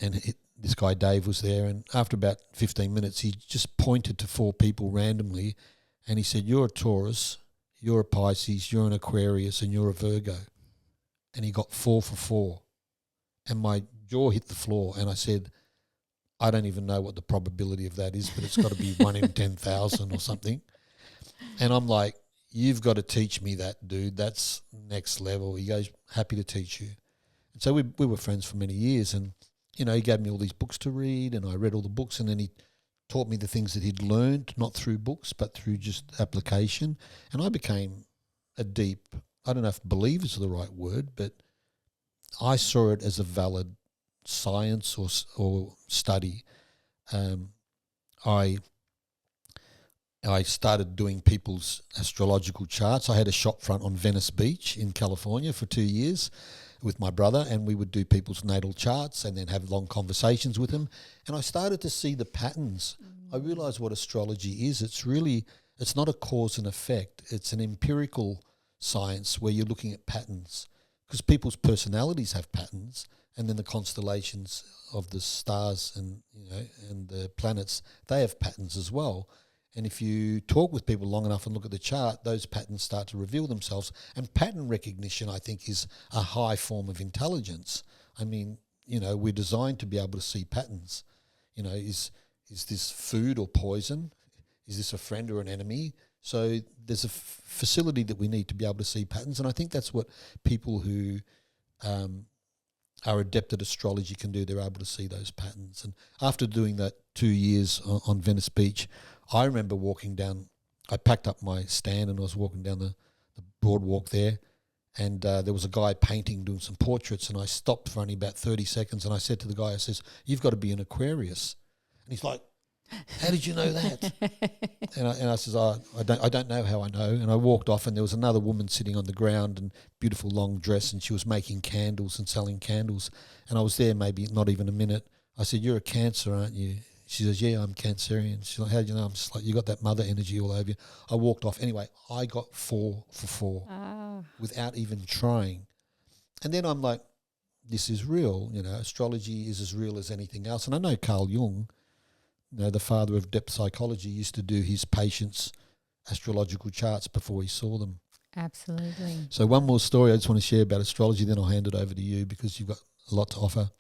and this guy Dave was there, and after about 15 minutes, he just pointed to 4 people randomly, and he said, "You're a Taurus, you're a Pisces, you're an Aquarius, and you're a Virgo." And he got 4 for 4. And my jaw hit the floor, and I said, I don't even know what the probability of that is, but it's got to be 1 in 10,000 or something. And I'm like, you've got to teach me that, dude. That's next level. He goes, happy to teach you. And so we were friends for many years, and, you know, he gave me all these books to read, and I read all the books, and then he taught me the things that he'd learned, not through books, but through just application. And I became a deep, I don't know if believe is the right word, but I saw it as a valid science or study. I started doing people's astrological charts. I had a shop front on Venice Beach in California for 2 years with my brother, and we would do people's natal charts and then have long conversations with them. And I started to see the patterns I realise what astrology is. It's not a cause and effect. It's an empirical science where you're looking at patterns, because people's personalities have patterns, and then the constellations of the stars and the planets, they have patterns as well. And if you talk with people long enough and look at the chart, those patterns start to reveal themselves. And pattern recognition, I think, is a high form of intelligence. I mean, we're designed to be able to see patterns. Is this food or poison? Is this a friend or an enemy? So there's a facility that we need to be able to see patterns. And I think that's what people who are adept at astrology can do. They're able to see those patterns. And after doing that 2 years on Venice Beach, I remember walking down, I packed up my stand and I was walking down the boardwalk there, and there was a guy painting, doing some portraits, and I stopped for only about 30 seconds and I said to the guy, I says, "You've got to be an Aquarius." And he's like, "How did you know that?" and I says, I don't know how I know. And I walked off, and there was another woman sitting on the ground in beautiful long dress, and she was making candles and selling candles. And I was there maybe not even a minute. I said, "You're a Cancer, aren't you?" She says, "Yeah, I'm Cancerian." She's like, "How do you know?" I'm just like, "You got that mother energy all over you." I walked off. Anyway, I got 4 for 4 without even trying. And then I'm like, this is real. Astrology is as real as anything else. And I know Carl Jung, the father of depth psychology, used to do his patients' astrological charts before he saw them. Absolutely. So one more story I just want to share about astrology, then I'll hand it over to you because you've got a lot to offer.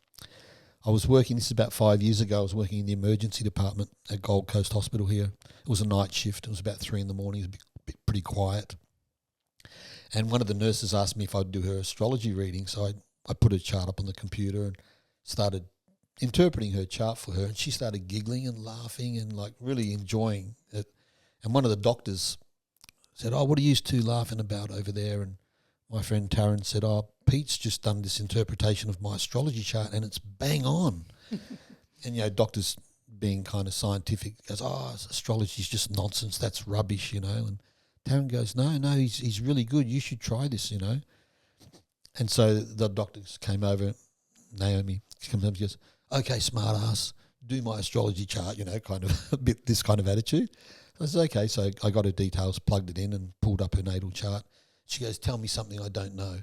I was working, this is about 5 years ago, I was working in the emergency department at Gold Coast Hospital here. It was a night shift. It was about 3 a.m. It was pretty quiet. And one of the nurses asked me if I'd do her astrology reading. So I put her chart up on the computer and started interpreting her chart for her. And she started giggling and laughing and like really enjoying it. And one of the doctors said, "Oh, what are you two laughing about over there?" And my friend Taryn said, "Oh, Pete's just done this interpretation of my astrology chart and it's bang on." And, doctors being kind of scientific goes, "Oh, astrology's just nonsense. That's rubbish, And Taryn goes, no, he's really good. You should try this, And so the doctors came over, Naomi, she comes over and goes, "Okay, smart ass, do my astrology chart," kind of a bit this kind of attitude. I said, okay. So I got her details, plugged it in and pulled up her natal chart. She goes, "Tell me something I don't know."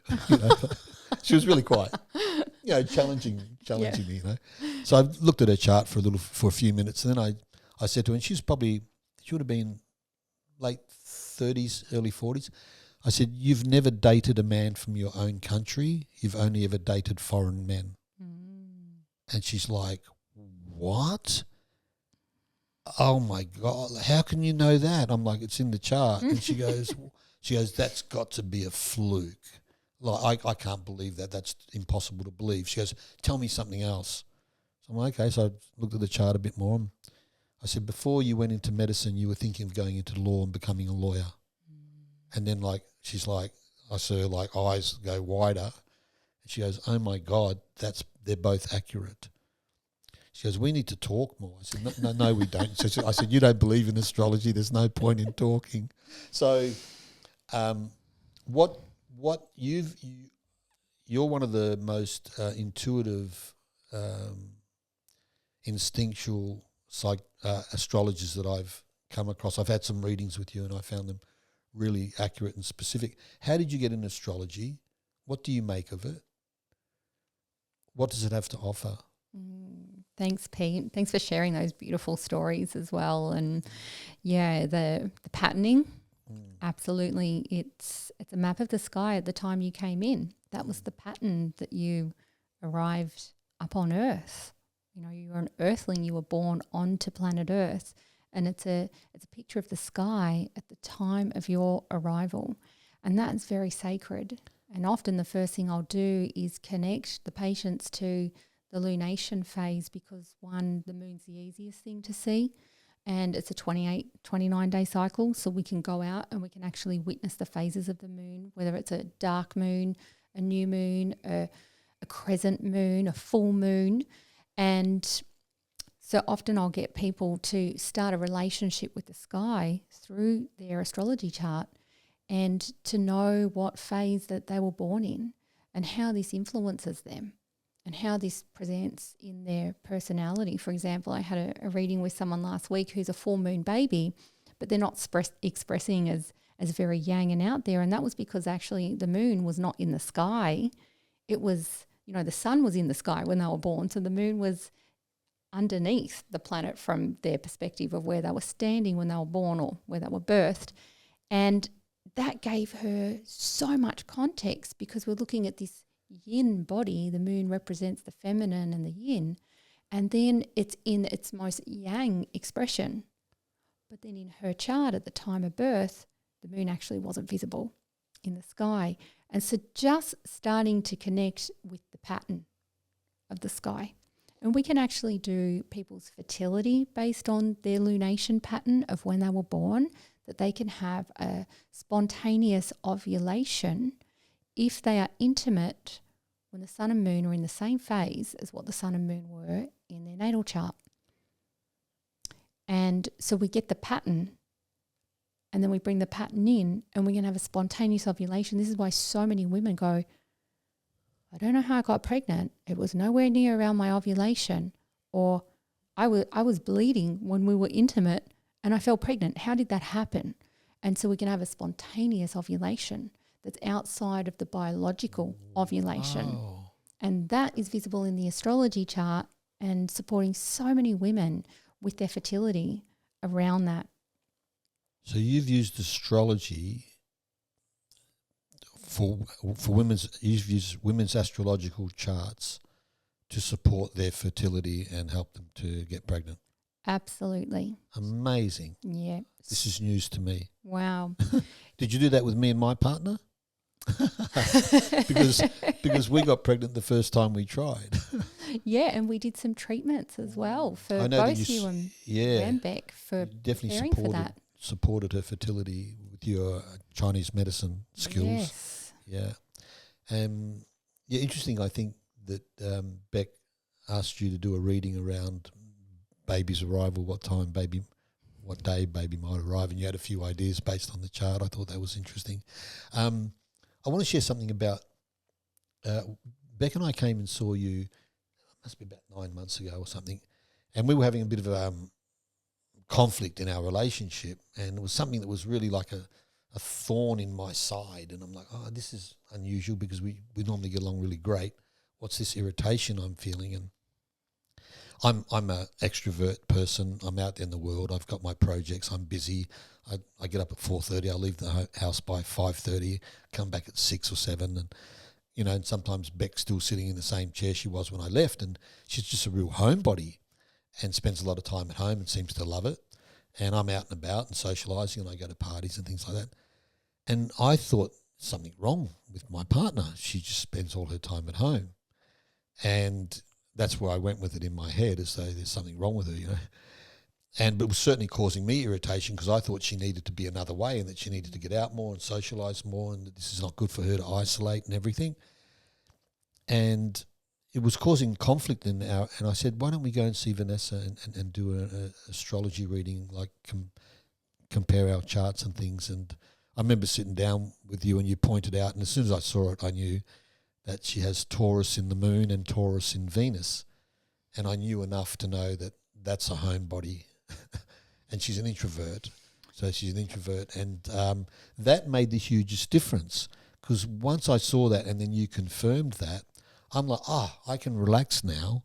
She was really quite, challenging me, So I looked at her chart for a few minutes, and then I said to her, and she would have been late 30s, early 40s. I said, "You've never dated a man from your own country. You've only ever dated foreign men." And she's like, "What? Oh my God, how can you know that?" I'm like, "It's in the chart." And she goes, "That's got to be a fluke. Like, I can't believe that. That's impossible to believe." She goes, "Tell me something else." So I'm like, okay. So I looked at the chart a bit more. And I said, "Before you went into medicine, you were thinking of going into law and becoming a lawyer." And then she's like, I saw her like eyes go wider. And she goes, "Oh my God, they're both accurate." She goes, "We need to talk more." I said, No, we don't. So I said, "You don't believe in astrology. There's no point in talking." So, you're one of the most intuitive, instinctual astrologers that I've come across. I've had some readings with you, and I found them really accurate and specific. How did you get into astrology? What do you make of it? What does it have to offer? Thanks, Pete. Thanks for sharing those beautiful stories as well. And the patterning, absolutely. It's a map of the sky at the time you came in. That was the pattern that you arrived up on Earth. You were an earthling. You were born onto planet Earth, and it's a picture of the sky at the time of your arrival, and that's very sacred. And often the first thing I'll do is connect the patients to the lunation phase because, one, the moon's the easiest thing to see, and it's a 29-day cycle, so we can go out and we can actually witness the phases of the moon, whether it's a dark moon, a new moon, a crescent moon, a full moon. And so often I'll get people to start a relationship with the sky through their astrology chart and to know what phase that they were born in and how this influences them. and how this presents in their personality. For example, I had a reading with someone last week who's a full moon baby, but they're not expressing as very yang and out there. And that was because actually the moon was not in the sky. It was, the sun was in the sky when they were born. So the moon was underneath the planet from their perspective of where they were standing when they were born or where they were birthed. And that gave her so much context because we're looking at this yin body. The moon represents the feminine and the yin. And then it's in its most yang expression. But then in her chart at the time of birth, the moon actually wasn't visible in the sky. And so just starting to connect with the pattern of the sky. And we can actually do people's fertility based on their lunation pattern of when they were born, that they can have a spontaneous ovulation if they are intimate when the sun and moon are in the same phase as what the sun and moon were in their natal chart. And so we get the pattern, and then we bring the pattern in, and we're going to have a spontaneous ovulation. This is why so many women go, I don't know how I got pregnant. It was nowhere near around my ovulation. Or I was bleeding when we were intimate and I fell pregnant. How did that happen? And so we can have a spontaneous ovulation that's outside of the biological ovulation. Wow. And that is visible in the astrology chart and supporting so many women with their fertility around that. So you've used astrology for you've used women's astrological charts to support their fertility and help them to get pregnant. Absolutely. Amazing. Yeah. This is news to me. Wow. Did you do that with me and my partner? because we got pregnant the first time we tried. Yeah, and we did some treatments as well for I know both you and Rambeck for definitely preparing for that. supported her fertility with your Chinese medicine skills. Yes. Yeah. Interesting, I think that Beck asked you to do a reading around baby's arrival, what day baby might arrive, and you had a few ideas based on the chart. I thought that was interesting. I want to share something about Beck and I came and saw you, it must be about 9 months ago or something, and we were having a bit of conflict in our relationship, and it was something that was really like a thorn in my side, and I'm like, oh, this is unusual because we normally get along really great. What's this irritation I'm feeling? And I'm an extrovert person. I'm out there in the world. I've got my projects. I'm busy. I get up at 4:30. I leave the house by 5:30. Come back at 6 or 7, and and sometimes Beck's still sitting in the same chair she was when I left, and she's just a real homebody, and spends a lot of time at home and seems to love it. And I'm out and about and socialising, and I go to parties and things like that. And I thought something wrong with my partner. She just spends all her time at home, and that's where I went with it in my head, as though there's something wrong with her, And it was certainly causing me irritation because I thought she needed to be another way and that she needed to get out more and socialise more, and that this is not good for her to isolate and everything. And it was causing conflict and I said, why don't we go and see Vanessa and do an astrology reading, like compare our charts and things. And I remember sitting down with you and you pointed out, and as soon as I saw it, I knew that she has Taurus in the moon and Taurus in Venus. And I knew enough to know that that's a homebody. And she's an introvert. So she's an introvert. And that made the hugest difference, because once I saw that and then you confirmed that, I'm like, I can relax now.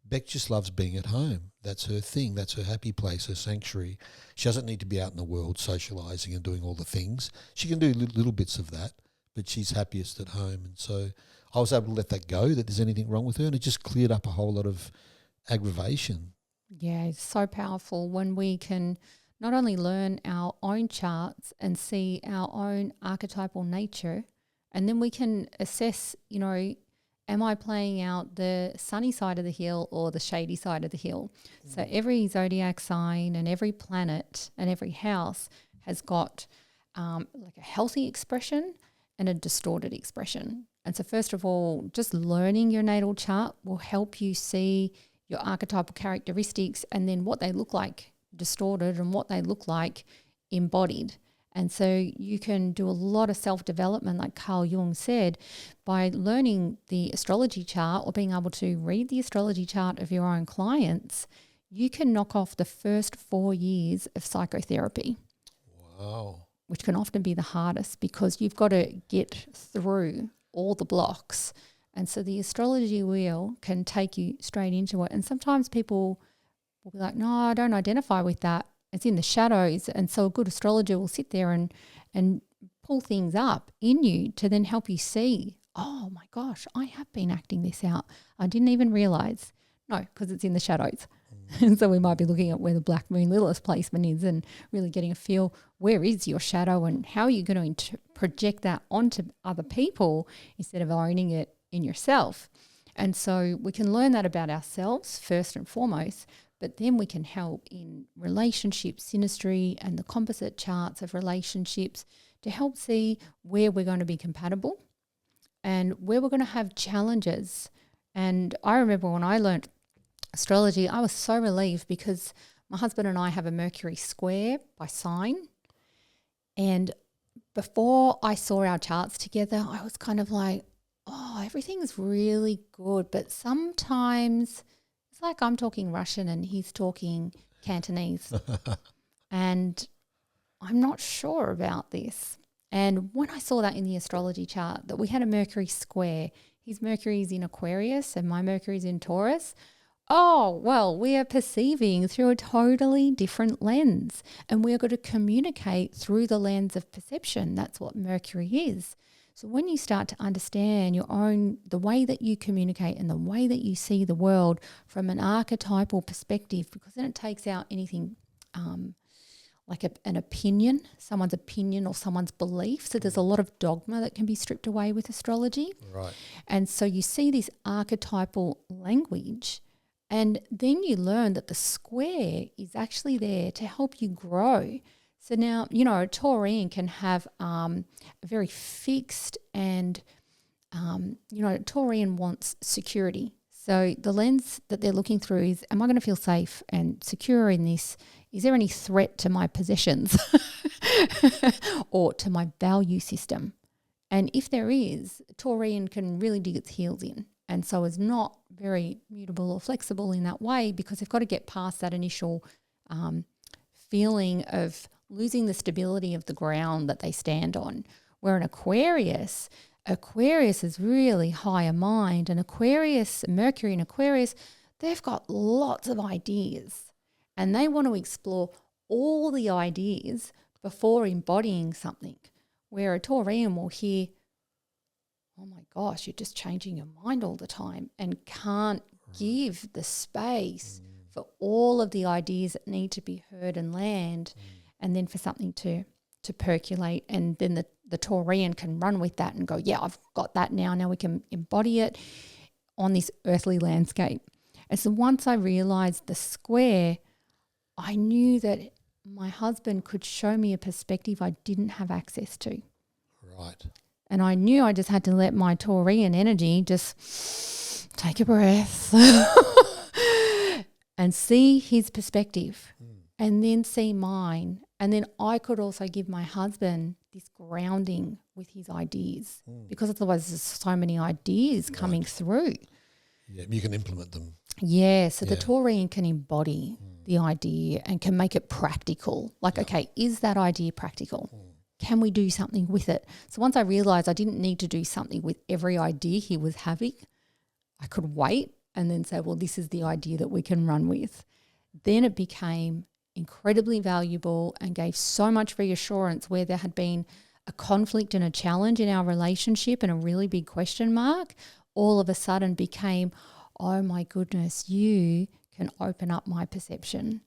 Beck just loves being at home. That's her thing. That's her happy place, her sanctuary. She doesn't need to be out in the world socialising and doing all the things. She can do little bits of that, but she's happiest at home. And so I was able to let that go, that there's anything wrong with her, and it just cleared up a whole lot of aggravation. Yeah, it's so powerful when we can not only learn our own charts and see our own archetypal nature, and then we can assess, am I playing out the sunny side of the hill or the shady side of the hill? Mm. So every zodiac sign and every planet and every house has got like a healthy expression and a distorted expression. And so first of all, just learning your natal chart will help you see your archetypal characteristics and then what they look like distorted and what they look like embodied. And so you can do a lot of self-development, like Carl Jung said, by learning the astrology chart or being able to read the astrology chart of your own clients. You can knock off the first 4 years of psychotherapy. Wow. Which can often be the hardest because you've got to get through all the blocks. And so the astrology wheel can take you straight into it. And sometimes people will be like, no, I don't identify with that. It's in the shadows. And so a good astrologer will sit there and pull things up in you to then help you see, oh my gosh, I have been acting this out. I didn't even realize. No, because it's in the shadows. And so we might be looking at where the Black Moon Lilith placement is and really getting a feel, where is your shadow and how are you going to project that onto other people instead of owning it in yourself. And so we can learn that about ourselves first and foremost, but then we can help in relationships, synastry, and the composite charts of relationships to help see where we're going to be compatible and where we're going to have challenges. And I remember when I learned astrology, I was so relieved because my husband and I have a Mercury square by sign. And before I saw our charts together, I was kind of like, oh, everything's really good. But sometimes it's like I'm talking Russian and he's talking Cantonese. And I'm not sure about this. And when I saw that in the astrology chart, that we had a Mercury square, his Mercury is in Aquarius and my Mercury is in Taurus. Oh, well, we are perceiving through a totally different lens and we're going to communicate through the lens of perception. That's what Mercury is. So when you start to understand the way that you communicate and the way that you see the world from an archetypal perspective, because then it takes out anything like an opinion, someone's opinion or someone's belief. So there's a lot of dogma that can be stripped away with astrology. Right. And so you see this archetypal language. And then you learn that the square is actually there to help you grow. So now, a Taurian can have a very fixed and, a Taurian wants security. So the lens that they're looking through is, am I going to feel safe and secure in this? Is there any threat to my possessions or to my value system? And if there is, Taurian can really dig its heels in. And so is not very mutable or flexible in that way because they've got to get past that initial feeling of losing the stability of the ground that they stand on. Where an Aquarius is really higher mind. And Mercury in Aquarius, they've got lots of ideas and they want to explore all the ideas before embodying something. Where a Taurian will hear, oh my gosh, you're just changing your mind all the time and can't give the space for all of the ideas that need to be heard and land and then for something to percolate. And then the Taurian can run with that and go, yeah, I've got that now. Now we can embody it on this earthly landscape. And so once I realized the square, I knew that my husband could show me a perspective I didn't have access to. Right. And I knew I just had to let my Taurian energy just take a breath and see his perspective and then see mine. And then I could also give my husband this grounding with his ideas because otherwise there's so many ideas coming through. Yeah, you can implement them. Yeah, so the Taurian can embody the idea and can make it practical. Like, okay, is that idea practical? Can we do something with it? So once I realized I didn't need to do something with every idea he was having, I could wait and then say, well, this is the idea that we can run with. Then it became incredibly valuable and gave so much reassurance where there had been a conflict and a challenge in our relationship and a really big question mark, all of a sudden became, oh my goodness, you can open up my perception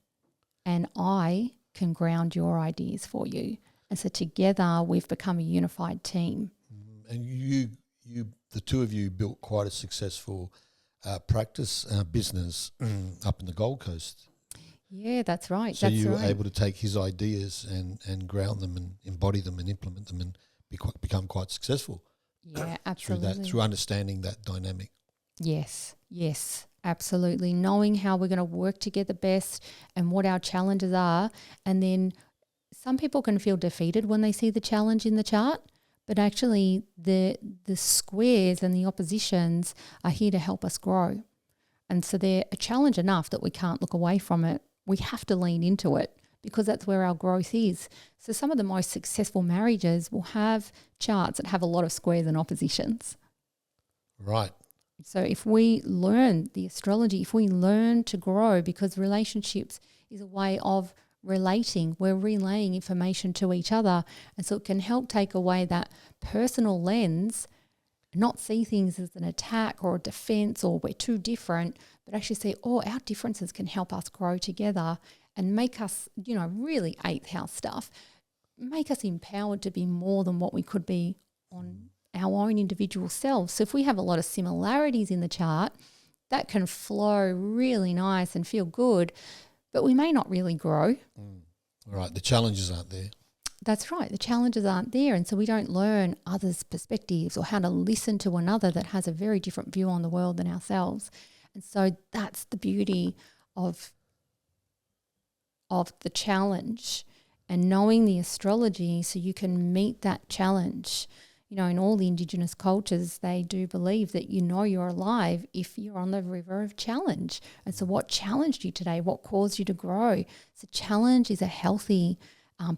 and I can ground your ideas for you. And so together we've become a unified team. And you, the two of you built quite a successful business up in the Gold Coast. Yeah, that's right. So you were able to take his ideas and ground them and embody them and implement them and become quite successful. Yeah, absolutely. Through understanding that dynamic. Yes, absolutely. Knowing how we're going to work together best and what our challenges are, and then some people can feel defeated when they see the challenge in the chart, but actually the squares and the oppositions are here to help us grow. And so they're a challenge enough that we can't look away from it. We have to lean into it because that's where our growth is. So some of the most successful marriages will have charts that have a lot of squares and oppositions. Right. So if we learn the astrology, if we learn to grow, because relationships is a way of relating, we're relaying information to each other. And so it can help take away that personal lens, not see things as an attack or a defense or we're too different, but actually say, oh, our differences can help us grow together and make us, really 8th house stuff, make us empowered to be more than what we could be on our own individual selves. So if we have a lot of similarities in the chart, that can flow really nice and feel good, but we may not really grow. Right, the challenges aren't there. That's right, the challenges aren't there, and so we don't learn others' perspectives or how to listen to another that has a very different view on the world than ourselves. And so that's the beauty of the challenge and knowing the astrology so you can meet that challenge. In all the Indigenous cultures, they do believe that you're alive if you're on the river of challenge. And so what challenged you today? What caused you to grow? So challenge is a healthy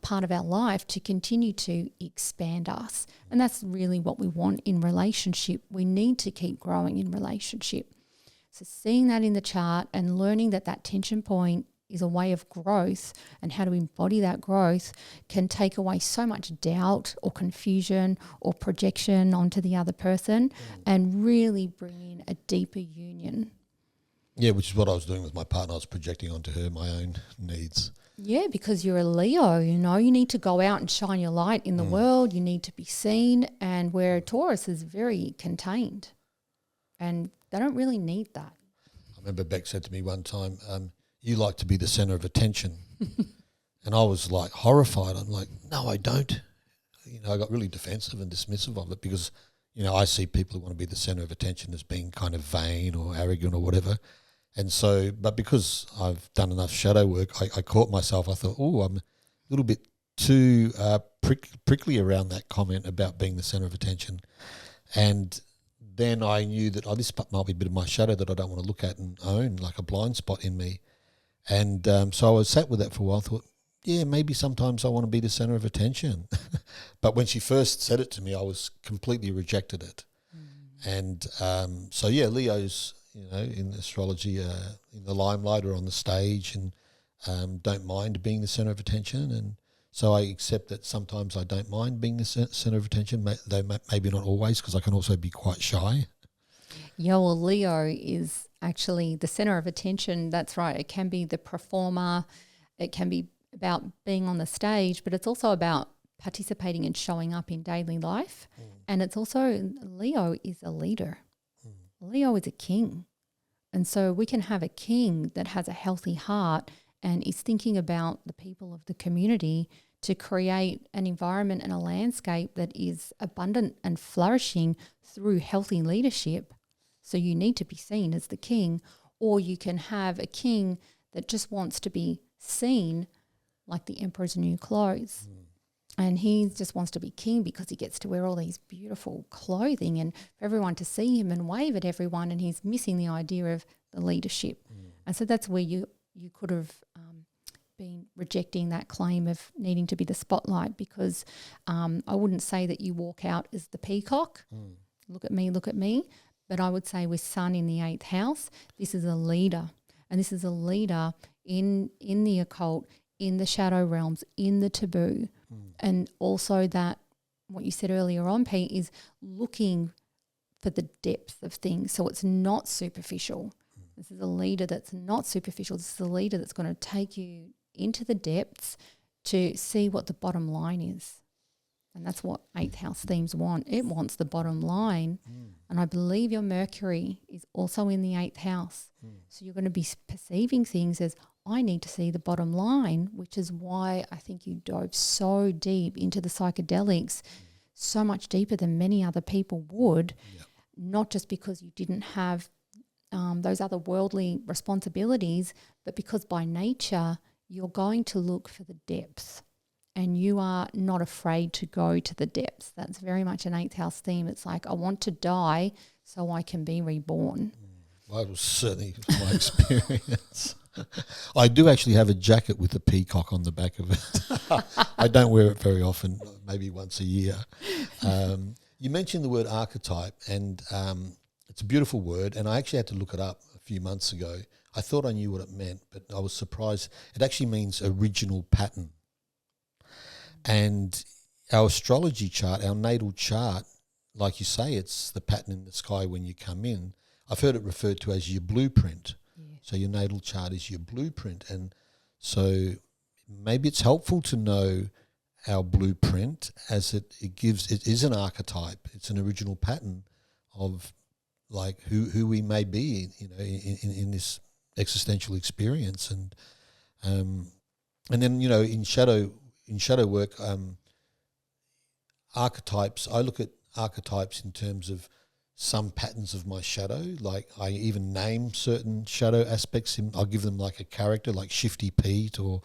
part of our life to continue to expand us. And that's really what we want in relationship. We need to keep growing in relationship. So seeing that in the chart and learning that tension point is a way of growth and how to embody that growth can take away so much doubt or confusion or projection onto the other person and really bring in a deeper union. Yeah, which is what I was doing with my partner. I was projecting onto her my own needs. Yeah, because you're a Leo, you need to go out and shine your light in the world. You need to be seen, and where Taurus is very contained and they don't really need that. I remember Beck said to me one time, you like to be the centre of attention. And I was like horrified. I'm like, no, I don't. I got really defensive and dismissive of it because, I see people who want to be the centre of attention as being kind of vain or arrogant or whatever. And so, but because I've done enough shadow work, I caught myself. I thought, oh, I'm a little bit too prickly around that comment about being the centre of attention. And then I knew that, this might be a bit of my shadow that I don't want to look at and own, like a blind spot in me. And so I was sat with that for a while. I thought, yeah, maybe sometimes I want to be the centre of attention. But when she first said it to me, I was completely rejected it. And so, yeah, Leo's, in astrology, in the limelight or on the stage and don't mind being the centre of attention. And so I accept that sometimes I don't mind being the centre of attention, though maybe not always, because I can also be quite shy. Yeah, well, Leo is actually the center of attention. That's right. It can be the performer. It can be about being on the stage, but it's also about participating and showing up in daily life. And it's also, Leo is a leader. Leo is a king. And so we can have a king that has a healthy heart and is thinking about the people of the community to create an environment and a landscape that is abundant and flourishing through healthy leadership. So you need to be seen as the king, or you can have a king that just wants to be seen like the emperor's new clothes. And he just wants to be king because he gets to wear all these beautiful clothing and for everyone to see him and wave at everyone, and he's missing the idea of the leadership. And so that's where you could have been rejecting that claim of needing to be the spotlight, because I wouldn't say that you walk out as the peacock, look at me, but I would say with Sun in the 8th house, this is a leader, and this is a leader in the occult, in the shadow realms, in the taboo. And also that, what you said earlier on, Pete, is looking for the depth of things. So it's not superficial. This is a leader that's not superficial. This is a leader that's going to take you into the depths to see what the bottom line is. And that's what 8th house themes want. It wants the bottom line. And I believe your Mercury is also in the 8th house. So you're going to be perceiving things as, I need to see the bottom line, which is why I think you dove so deep into the psychedelics, so much deeper than many other people would, not just because you didn't have those other worldly responsibilities, but because by nature you're going to look for the depth. and you are not afraid to go to the depths. That's very much an 8th house theme. It's like, I want to die so I can be reborn. Well, that was certainly my experience. I do actually have a jacket with a peacock on the back of it. I don't wear it very often, maybe once a year. You mentioned the word archetype, and it's a beautiful word, and I actually had to look it up a few months ago. I thought I knew what it meant, but I was surprised. It actually means original pattern. And our astrology chart, our natal chart, like you say, it's the pattern in the sky when you come in. I've heard it referred to as your blueprint. Yeah. So your natal chart is your blueprint. And so maybe it's helpful to know our blueprint, as it is an archetype. It's an original pattern of like who we may be, in this existential experience. And then, in shadow work, archetypes, I look at archetypes in terms of some patterns of my shadow. Like I even name certain shadow aspects. I'll give them like a character, like Shifty Pete or,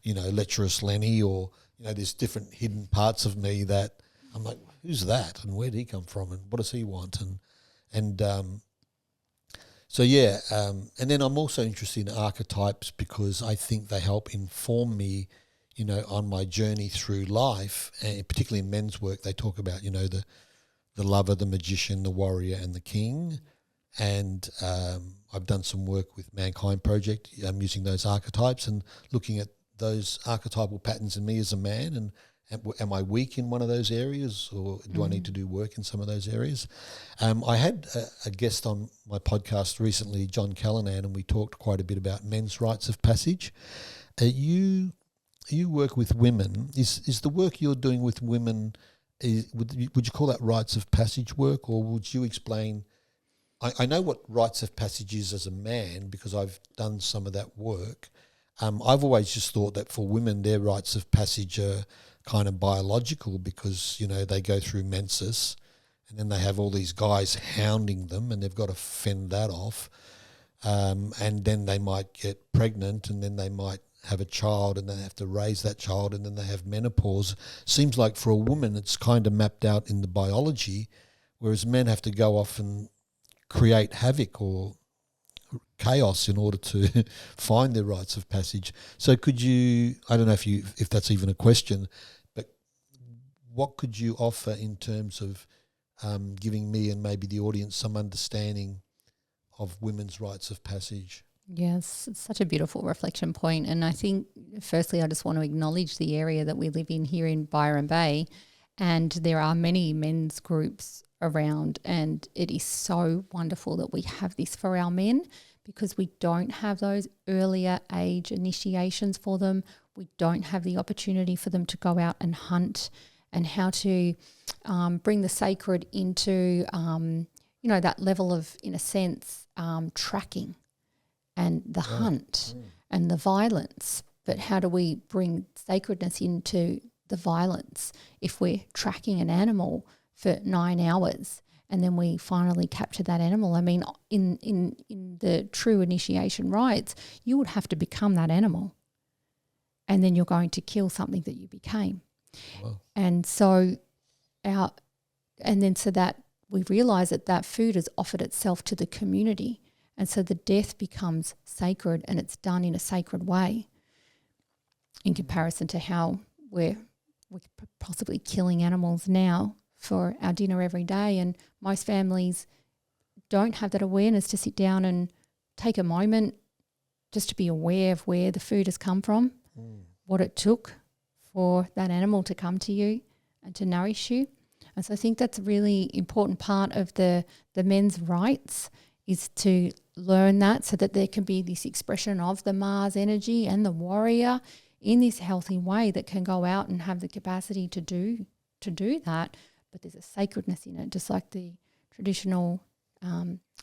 Lecherous Lenny, or, there's different hidden parts of me that I'm like, who's that? And where did he come from? And what does he want? And then I'm also interested in archetypes because I think they help inform me, on my journey through life, and particularly in men's work. They talk about, the lover, the magician, the warrior, and the king. And I've done some work with Mankind Project using those archetypes and looking at those archetypal patterns in me as a man, and am I weak in one of those areas, or do I need to do work in some of those areas? I had a guest on my podcast recently, John Callanan, and we talked quite a bit about men's rites of passage. You work with women. Is the work you're doing with women, would you call that rites of passage work, or would you explain? I know what rites of passage is as a man because I've done some of that work. I've always just thought that for women, their rites of passage are kind of biological because, they go through menses and then they have all these guys hounding them and they've got to fend that off. And then they might get pregnant and then they might have a child and they have to raise that child and then they have menopause. Seems like for a woman it's kind of mapped out in the biology, whereas men have to go off and create havoc or chaos in order to find their rites of passage. So could you, I don't know if that's even a question, but what could you offer in terms of giving me and maybe the audience some understanding of women's rites of passage? Yes, it's such a beautiful reflection point. And I think, firstly, I just want to acknowledge the area that we live in here in Byron Bay. And there are many men's groups around. And it is so wonderful that we have this for our men, because we don't have those earlier age initiations for them. We don't have the opportunity for them to go out and hunt, and how to bring the sacred into, that level of, in a sense, tracking and the hunt and the violence. But how do we bring sacredness into the violence if we're tracking an animal for 9 hours and then we finally capture that animal? I mean, in the true initiation rites, you would have to become that animal, and then you're going to kill something that you became. Wow. And so that we realise that food has offered itself to the community. And so the death becomes sacred, and it's done in a sacred way in comparison to how we're possibly killing animals now for our dinner every day. And most families don't have that awareness to sit down and take a moment just to be aware of where the food has come from, what it took for that animal to come to you and to nourish you. And so I think that's a really important part of the men's rites, is to learn that, so that there can be this expression of the Mars energy and the warrior in this healthy way that can go out and have the capacity to do that. But there's a sacredness in it, just like the traditional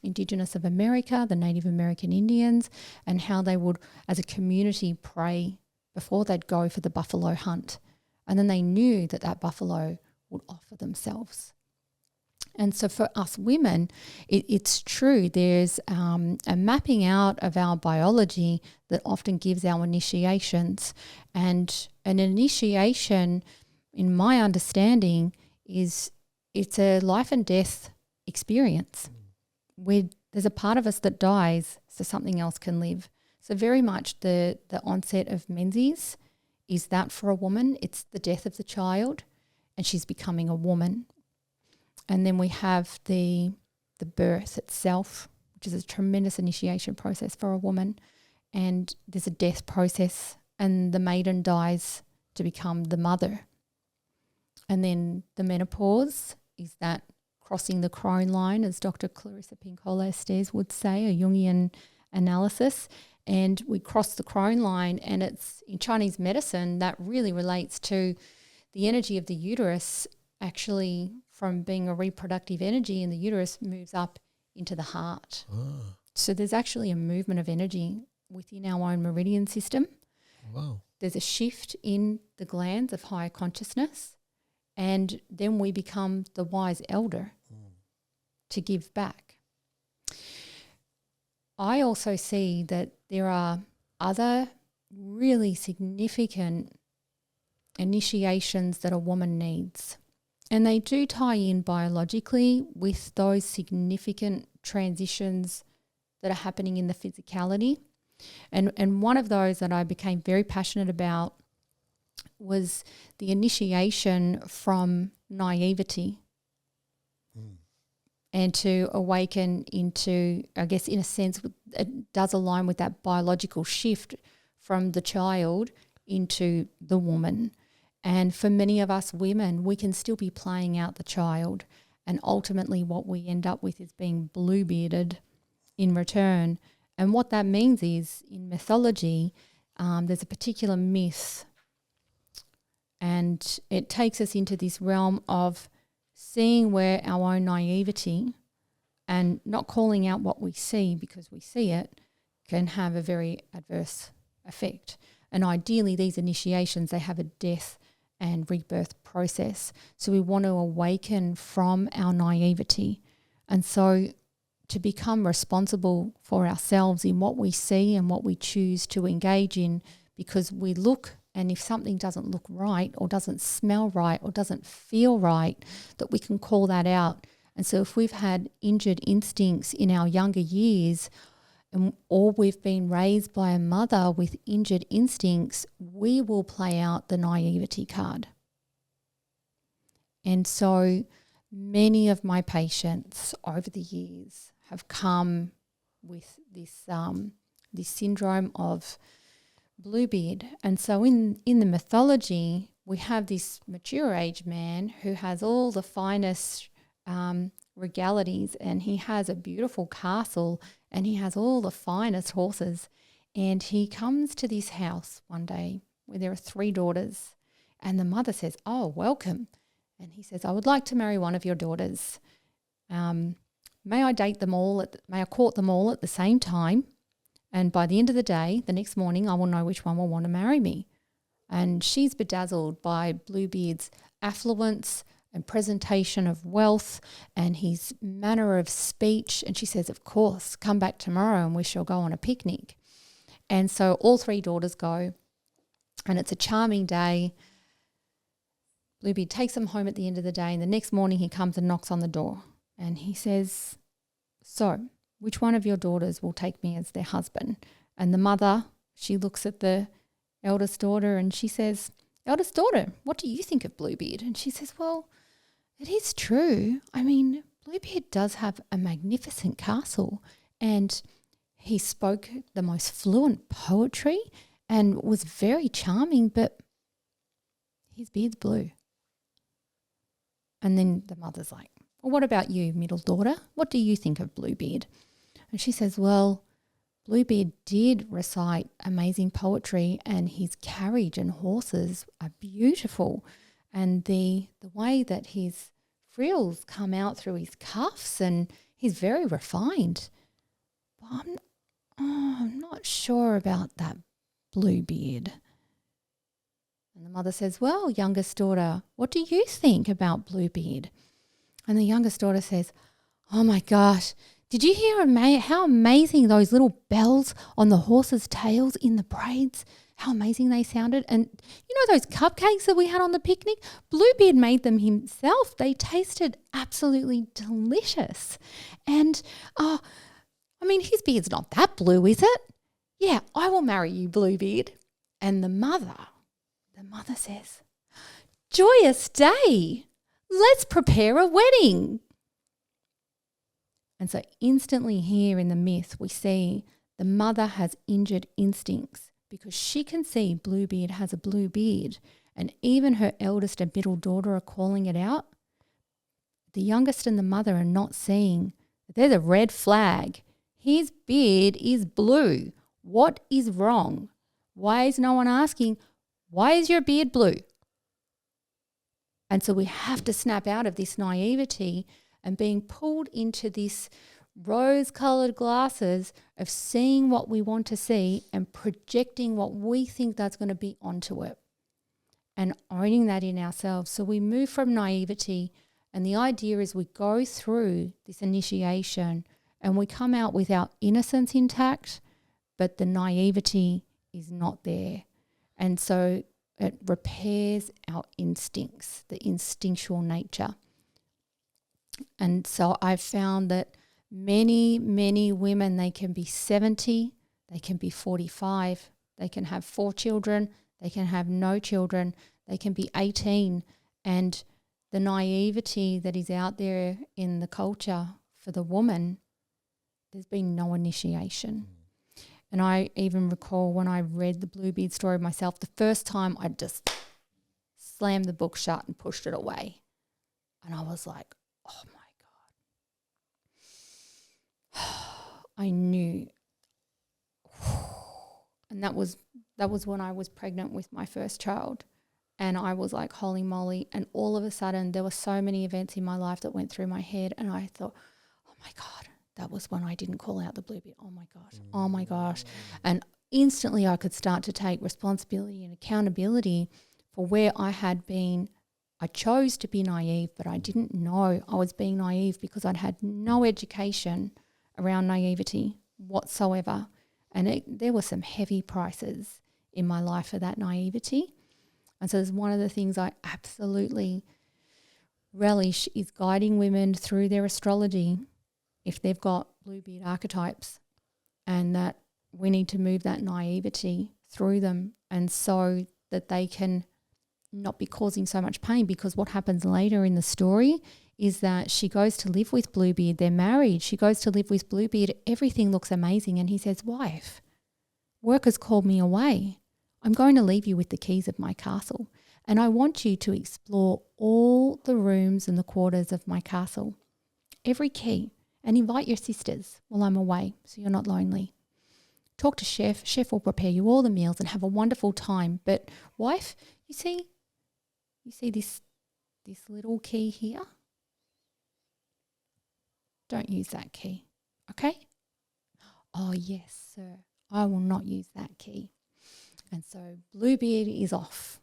Indigenous of America, the Native American Indians, and how they would, as a community, pray before they'd go for the buffalo hunt. And then they knew that buffalo would offer themselves. And so for us women, it's true. There's a mapping out of our biology that often gives our initiations. And an initiation, in my understanding, it's a life and death experience where there's a part of us that dies so something else can live. So very much the onset of menses is that for a woman. It's the death of the child and she's becoming a woman. And then we have the birth itself, which is a tremendous initiation process for a woman. And there's a death process and the maiden dies to become the mother. And then the menopause is that crossing the crone line, as Dr. Clarissa Pinkola-Estes would say, a Jungian analysis. And we cross the crone line, and it's in Chinese medicine that really relates to the energy of the uterus actually from being a reproductive energy in the uterus moves up into the heart. Oh. So there's actually a movement of energy within our own meridian system. Wow. There's a shift in the glands of higher consciousness, and then we become the wise elder to give back. I also see that there are other really significant initiations that a woman needs. And they do tie in biologically with those significant transitions that are happening in the physicality. And one of those that I became very passionate about was the initiation from naivety and to awaken into, I guess, in a sense, it does align with that biological shift from the child into the woman. And for many of us women, we can still be playing out the child. And ultimately what we end up with is being blue-bearded in return. And what that means is in mythology, there's a particular myth, and it takes us into this realm of seeing where our own naivety and not calling out what we see because we see it can have a very adverse effect. And ideally these initiations, they have a death and rebirth process. So we want to awaken from our naivety. And so to become responsible for ourselves in what we see and what we choose to engage in, because we look, and if something doesn't look right or doesn't smell right or doesn't feel right, that we can call that out. And so if we've had injured instincts in our younger years, or we've been raised by a mother with injured instincts, we will play out the naivety card. And so many of my patients over the years have come with this syndrome of bluebeard. And so in the mythology, we have this mature age man who has all the finest regalities, and he has a beautiful castle and he has all the finest horses. And he comes to this house one day where there are 3 daughters, and the mother says, "Oh, welcome." And he says, "I would like to marry one of your daughters. May I date them all? May I court them all at the same time? And by the end of the day, the next morning, I will know which one will want to marry me." And she's bedazzled by Bluebeard's affluence and presentation of wealth and his manner of speech. And she says, "Of course, come back tomorrow and we shall go on a picnic." And so all 3 daughters go, and it's a charming day. Bluebeard takes them home at the end of the day, and the next morning he comes and knocks on the door. And he says, "So, which one of your daughters will take me as their husband?" And the mother, she looks at the eldest daughter and she says, "Eldest daughter, what do you think of Bluebeard?" And she says, "Well, it is true. I mean, Bluebeard does have a magnificent castle, and he spoke the most fluent poetry and was very charming, but his beard's blue." And then the mother's like, "Well, what about you, middle daughter? What do you think of Bluebeard?" And she says, "Well, Bluebeard did recite amazing poetry, and his carriage and horses are beautiful. And the way that his frills come out through his cuffs, and he's very refined. But I'm not sure about that Bluebeard." And the mother says, "Well, youngest daughter, what do you think about Bluebeard?" And the youngest daughter says, "Oh my gosh, did you hear how amazing those little bells on the horses' tails in the braids, how amazing they sounded? And you know those cupcakes that we had on the picnic? Bluebeard made them himself. They tasted absolutely delicious. And, his beard's not that blue, is it? Yeah, I will marry you, Bluebeard." And the mother says, "Joyous day. Let's prepare a wedding." And so instantly here in the myth, we see the mother has injured instincts because she can see Bluebeard has a blue beard, and even her eldest and middle daughter are calling it out. The youngest and the mother are not seeing that there's a red flag. His beard is blue. What is wrong? Why is no one asking, why is your beard blue? And so we have to snap out of this naivety and being pulled into this rose-coloured glasses of seeing what we want to see and projecting what we think that's going to be onto it and owning that in ourselves. So we move from naivety, and the idea is we go through this initiation and we come out with our innocence intact, but the naivety is not there. And so it repairs our instincts, the instinctual nature. And so I've found that many, many women, they can be 70, they can be 45, they can have 4 children, they can have no children, they can be 18. And the naivety that is out there in the culture for the woman, there's been no initiation. And I even recall when I read the Bluebeard story myself, the first time I just slammed the book shut and pushed it away. And I was like, oh my God. I knew. And that was when I was pregnant with my first child. And I was like, holy moly. And all of a sudden there were so many events in my life that went through my head. And I thought, oh my God, that was when I didn't call out the Bluebeard. Oh my gosh. And instantly I could start to take responsibility and accountability for where I had been. I chose to be naive, but I didn't know I was being naive because I'd had no education around naivety whatsoever. And there were some heavy prices in my life for that naivety. And so it's one of the things I absolutely relish is guiding women through their astrology if they've got Bluebeard archetypes, and that we need to move that naivety through them, and so that they can not be causing so much pain. Because what happens later in the story is that she goes to live with Bluebeard. They're married. She goes to live with Bluebeard. Everything looks amazing. And he says, "Wife, work has called me away. I'm going to leave you with the keys of my castle. And I want you to explore all the rooms and the quarters of my castle, every key, and invite your sisters while I'm away so you're not lonely. Talk to Chef. Chef will prepare you all the meals and have a wonderful time. But wife, you see this little key here? Don't use that key, okay? Oh, yes, sir. I will not use that key." And so Bluebeard is off,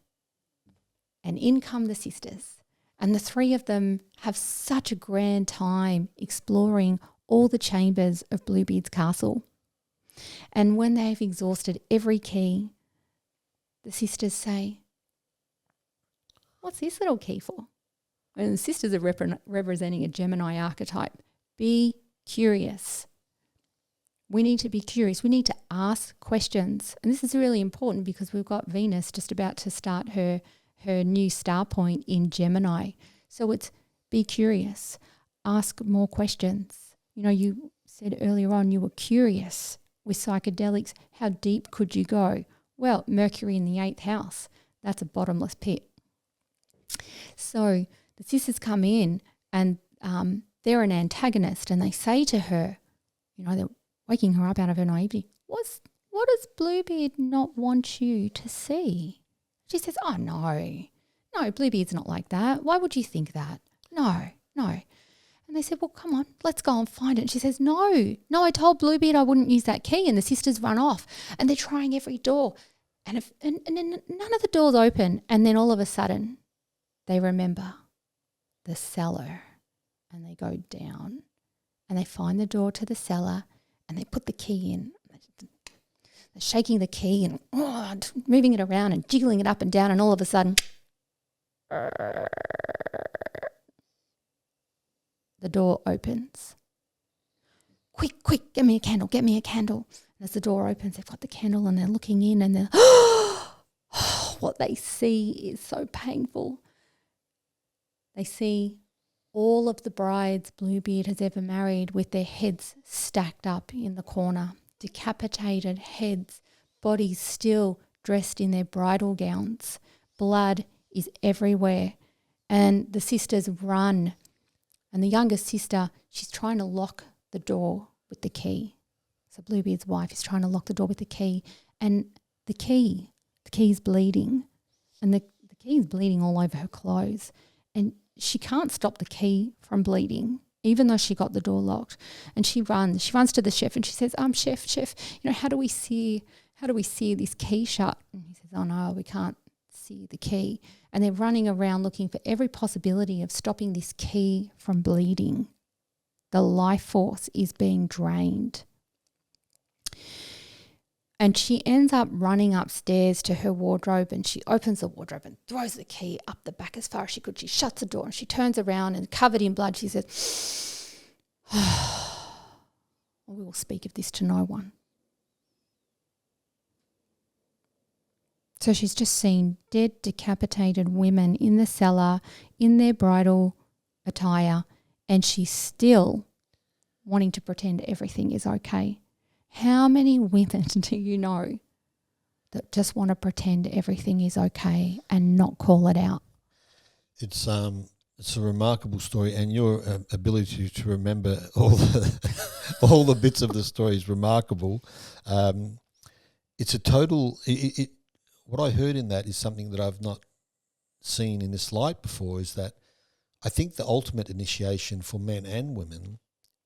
and in come the sisters. And the 3 of them have such a grand time exploring all the chambers of Bluebeard's castle. And when they've exhausted every key, the sisters say, "What's this little key for?" And the sisters are representing a Gemini archetype. Be curious. We need to be curious. We need to ask questions. And this is really important because we've got Venus just about to start her new star point in Gemini. So it's be curious. Ask more questions. You know, you said earlier on you were curious with psychedelics. How deep could you go? Well, Mercury in the 8th house, that's a bottomless pit. So the sisters come in and they're an antagonist, and they say to her, you know, they're waking her up out of her naivety, what does Bluebeard not want you to see? She says, "Oh, no, Bluebeard's not like that. Why would you think that? No. And they said, "Well, come on, let's go and find it." And she says, No, I told Bluebeard I wouldn't use that key." And the sisters run off and they're trying every door. And then none of the doors open. And then all of a sudden they remember the cellar. and they go down and they find the door to the cellar and they put the key in. They're shaking the key and moving it around and jiggling it up and down, and all of a sudden the door opens. Quick, quick, get me a candle, get me a candle. And as the door opens, they've got the candle and they're looking in, and they're what they see is so painful. They see all of the brides Bluebeard has ever married with their heads stacked up in the corner, decapitated heads, bodies still dressed in their bridal gowns. Blood is everywhere, and the sisters run. And the youngest sister, she's trying to lock the door with the key. So Bluebeard's wife is trying to lock the door with the key, and the key's bleeding, and the key's bleeding all over her clothes, and she can't stop the key from bleeding, even though she got the door locked. And she runs to the chef and she says, chef, how do we sear this key shut? And he says, oh no, we can't sear the key. And they're running around looking for every possibility of stopping this key from bleeding. The life force is being drained. And she ends up running upstairs to her wardrobe, and she opens the wardrobe and throws the key up the back as far as she could. She shuts the door and she turns around, and covered in blood, she says, we will speak of this to no one. So she's just seen dead, decapitated women in the cellar in their bridal attire, and she's still wanting to pretend everything is okay. How many women do you know that just want to pretend everything is okay and not call it out? It's a remarkable story, and your ability to remember all the bits of the story is remarkable. It's a total. What I heard in that is something that I've not seen in this light before. Is that I think the ultimate initiation for men and women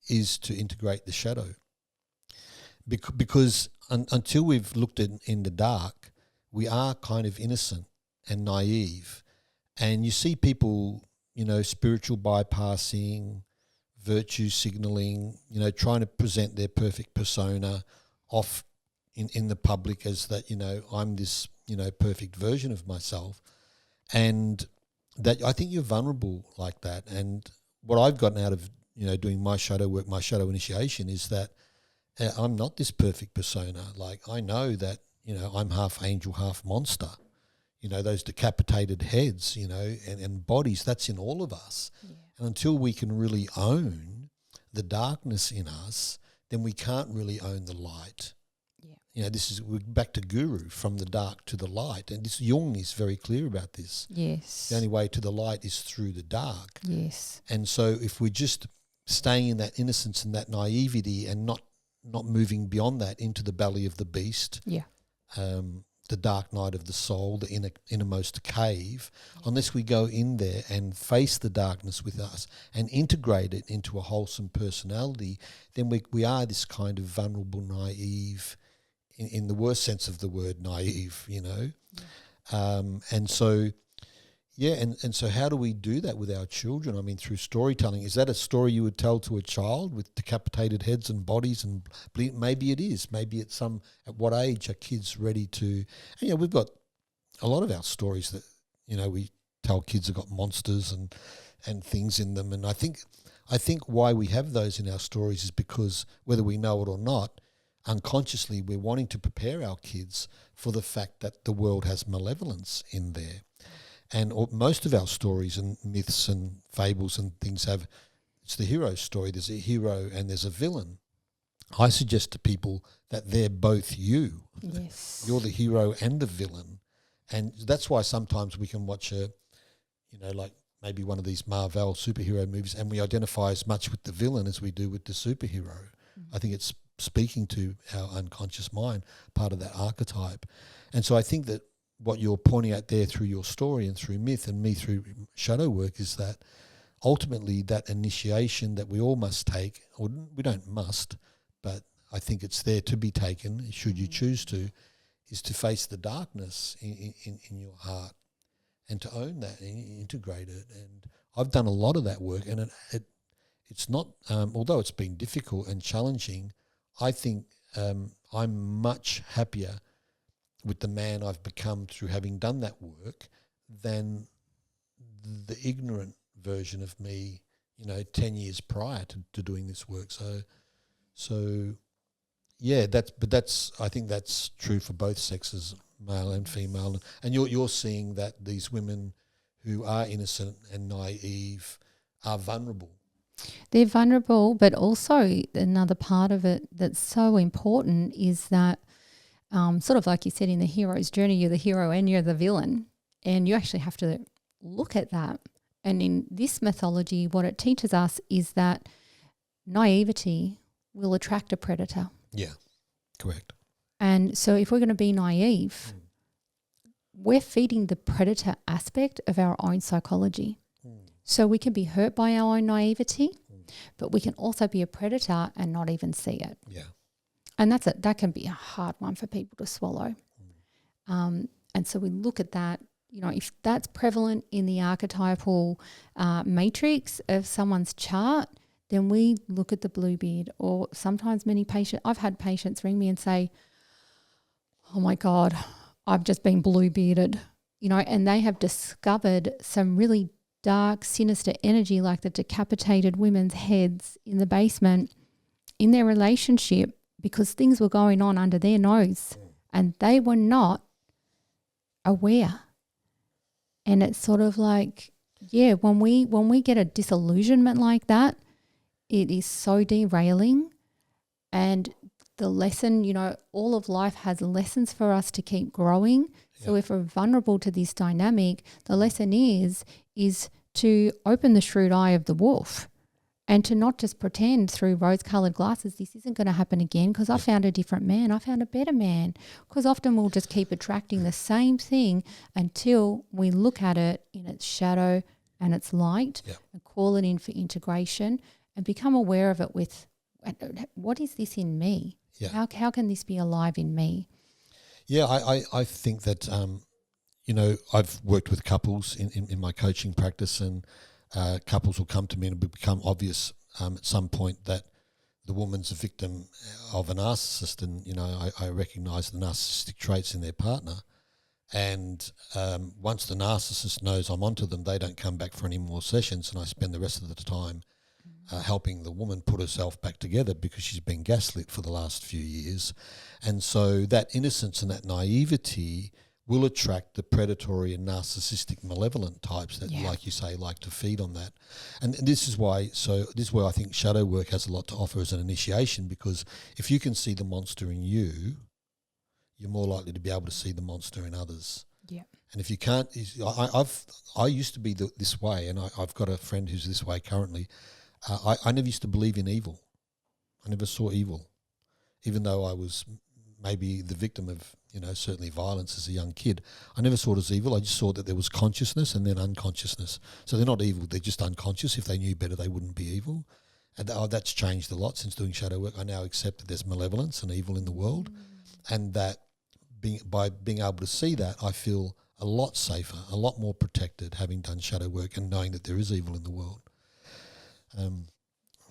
is to integrate the shadow. Because until we've looked in the dark, we are kind of innocent and naive. And you see people, spiritual bypassing, virtue signaling, trying to present their perfect persona off in the public as that, I'm this, perfect version of myself. And that I think you're vulnerable like that. And what I've gotten out of, doing my shadow work, my shadow initiation, is that I'm not this perfect persona. Like, I know that, I'm half angel, half monster. Those decapitated heads, and bodies, that's in all of us. Yeah. And until we can really own the darkness in us, then we can't really own the light. Yeah. We're back to Guru, from the dark to the light. And this Jung is very clear about this. Yes. The only way to the light is through the dark. Yes. And so if we're just staying in that innocence and that naivety and not moving beyond that into the belly of the beast, the dark night of the soul, the innermost cave, unless we go in there and face the darkness with us and integrate it into a wholesome personality, then we are this kind of vulnerable, naive, in the worst sense of the word, naive, and so... Yeah, and so how do we do that with our children? I mean, through storytelling. Is that a story you would tell to a child with decapitated heads and bodies and bleed? Maybe it is. Maybe at what age are kids ready to? And, we've got a lot of our stories that, we tell kids have got monsters and things in them. And I think why we have those in our stories is because, whether we know it or not, unconsciously we're wanting to prepare our kids for the fact that the world has malevolence in there. And most of our stories and myths and fables and things it's the hero story. There's a hero and there's a villain. I suggest to people that they're both you. Yes. You're the hero and the villain. And that's why sometimes we can watch like maybe one of these Marvel superhero movies, and we identify as much with the villain as we do with the superhero. I think it's speaking to our unconscious mind, part of that archetype. And so I think that what you're pointing at there through your story and through myth and me through shadow work is that ultimately that initiation that we all must take, or we don't must, but I think it's there to be taken, should you choose to, is to face the darkness in your heart and to own that and integrate it. And I've done a lot of that work, and it's not, although it's been difficult and challenging, I think I'm much happier with the man I've become through having done that work than the ignorant version of me, 10 years prior to doing this work. So yeah, I think that's true for both sexes, male and female. And you're seeing that these women who are innocent and naive are vulnerable. They're vulnerable, but also another part of it that's so important is that sort of like you said in the hero's journey, you're the hero and you're the villain, and you actually have to look at that. And in this mythology, what it teaches us is that naivety will attract a predator. Yeah, correct. And so if we're going to be naive, we're feeding the predator aspect of our own psychology. So we can be hurt by our own naivety, but we can also be a predator and not even see it. Yeah. And that can be a hard one for people to swallow. And so we look at that, if that's prevalent in the archetypal matrix of someone's chart, then we look at the bluebeard. Or sometimes I've had patients ring me and say, oh my God, I've just been bluebearded, and they have discovered some really dark, sinister energy like the decapitated women's heads in the basement in their relationship because things were going on under their nose and they were not aware. And it's sort of like, yeah, when we get a disillusionment like that, it is so derailing. And the lesson, all of life has lessons for us to keep growing. So if we're vulnerable to this dynamic, the lesson is to open the shrewd eye of the wolf and to not just pretend through rose-coloured glasses this isn't going to happen again because I found a different man, I found a better man. Because often we'll just keep attracting the same thing until we look at it in its shadow and its light and call it in for integration and become aware of it with what is this in me? Yeah. How can this be alive in me? Yeah, I think that, I've worked with couples in my coaching practice, and couples will come to me and it will become obvious at some point that the woman's a victim of a narcissist, and, I recognise the narcissistic traits in their partner. And once the narcissist knows I'm onto them, they don't come back for any more sessions, and I spend the rest of the time helping the woman put herself back together because she's been gaslit for the last few years. And so that innocence and that naivety will attract the predatory and narcissistic malevolent types that, like you say, like to feed on that. And this is why I think shadow work has a lot to offer as an initiation, because if you can see the monster in you, you're more likely to be able to see the monster in others. Yeah. And if you can't, I used to be this way, and I've got a friend who's this way currently. I never used to believe in evil. I never saw evil, even though I was maybe the victim of, certainly violence as a young kid. I never saw it as evil. I just saw that there was consciousness and then unconsciousness. So they're not evil, they're just unconscious. If they knew better, they wouldn't be evil. And that's changed a lot since doing shadow work. I now accept that there's malevolence and evil in the world, and that by being able to see that, I feel a lot safer, a lot more protected having done shadow work and knowing that there is evil in the world.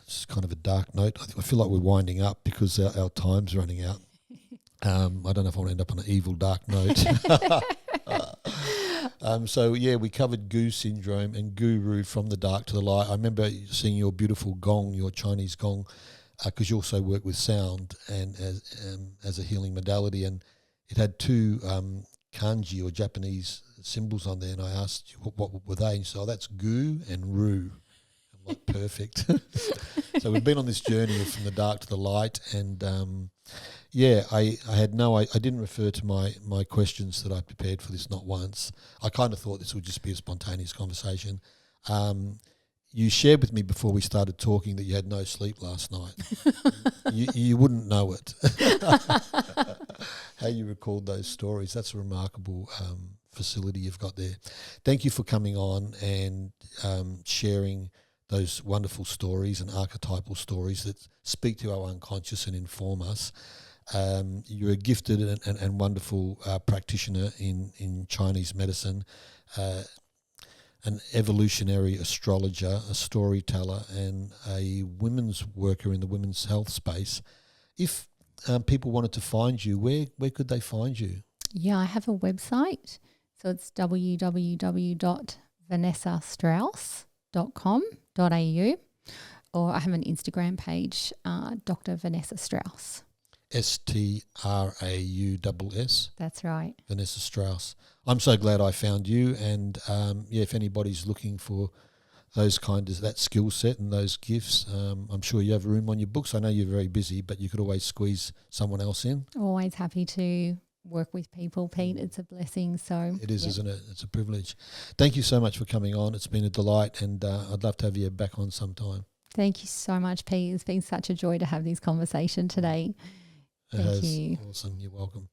It's kind of a dark note. I feel like we're winding up because our time's running out. I don't know if I want to end up on an evil dark note. We covered Gu syndrome and guru from the dark to the light. I remember seeing your beautiful gong, your Chinese gong, because you also work with sound and as a healing modality, and it had two kanji or Japanese symbols on there, and I asked you what were they, and you said, that's Gu and Ru. I'm like, perfect. So we've been on this journey from the dark to the light, and I didn't refer to my questions that I prepared for this, not once. I kind of thought this would just be a spontaneous conversation. You shared with me before we started talking that you had no sleep last night. you wouldn't know it. How you recalled those stories, that's a remarkable facility you've got there. Thank you for coming on and sharing those wonderful stories and archetypal stories that speak to our unconscious and inform us. You're a gifted and wonderful practitioner in Chinese medicine. an evolutionary astrologer, a storyteller, and a women's worker in the women's health space. If people wanted to find you, where could they find you? Yeah, I have a website. So it's www.vanessastrauss.com.au, or I have an Instagram page, Dr Vanessa Strauss. Strauss. That's right. Vanessa Strauss. I'm so glad I found you, and if anybody's looking for those that skill set and those gifts, I'm sure you have room on your books. I know you're very busy, but you could always squeeze someone else in. Always happy to work with people, Pete. It's a blessing. So it is, isn't it? It's a privilege. Thank you so much for coming on. It's been a delight, and I'd love to have you back on sometime. Thank you so much, Pete. It's been such a joy to have this conversation today. Thank you. Awesome. You're welcome.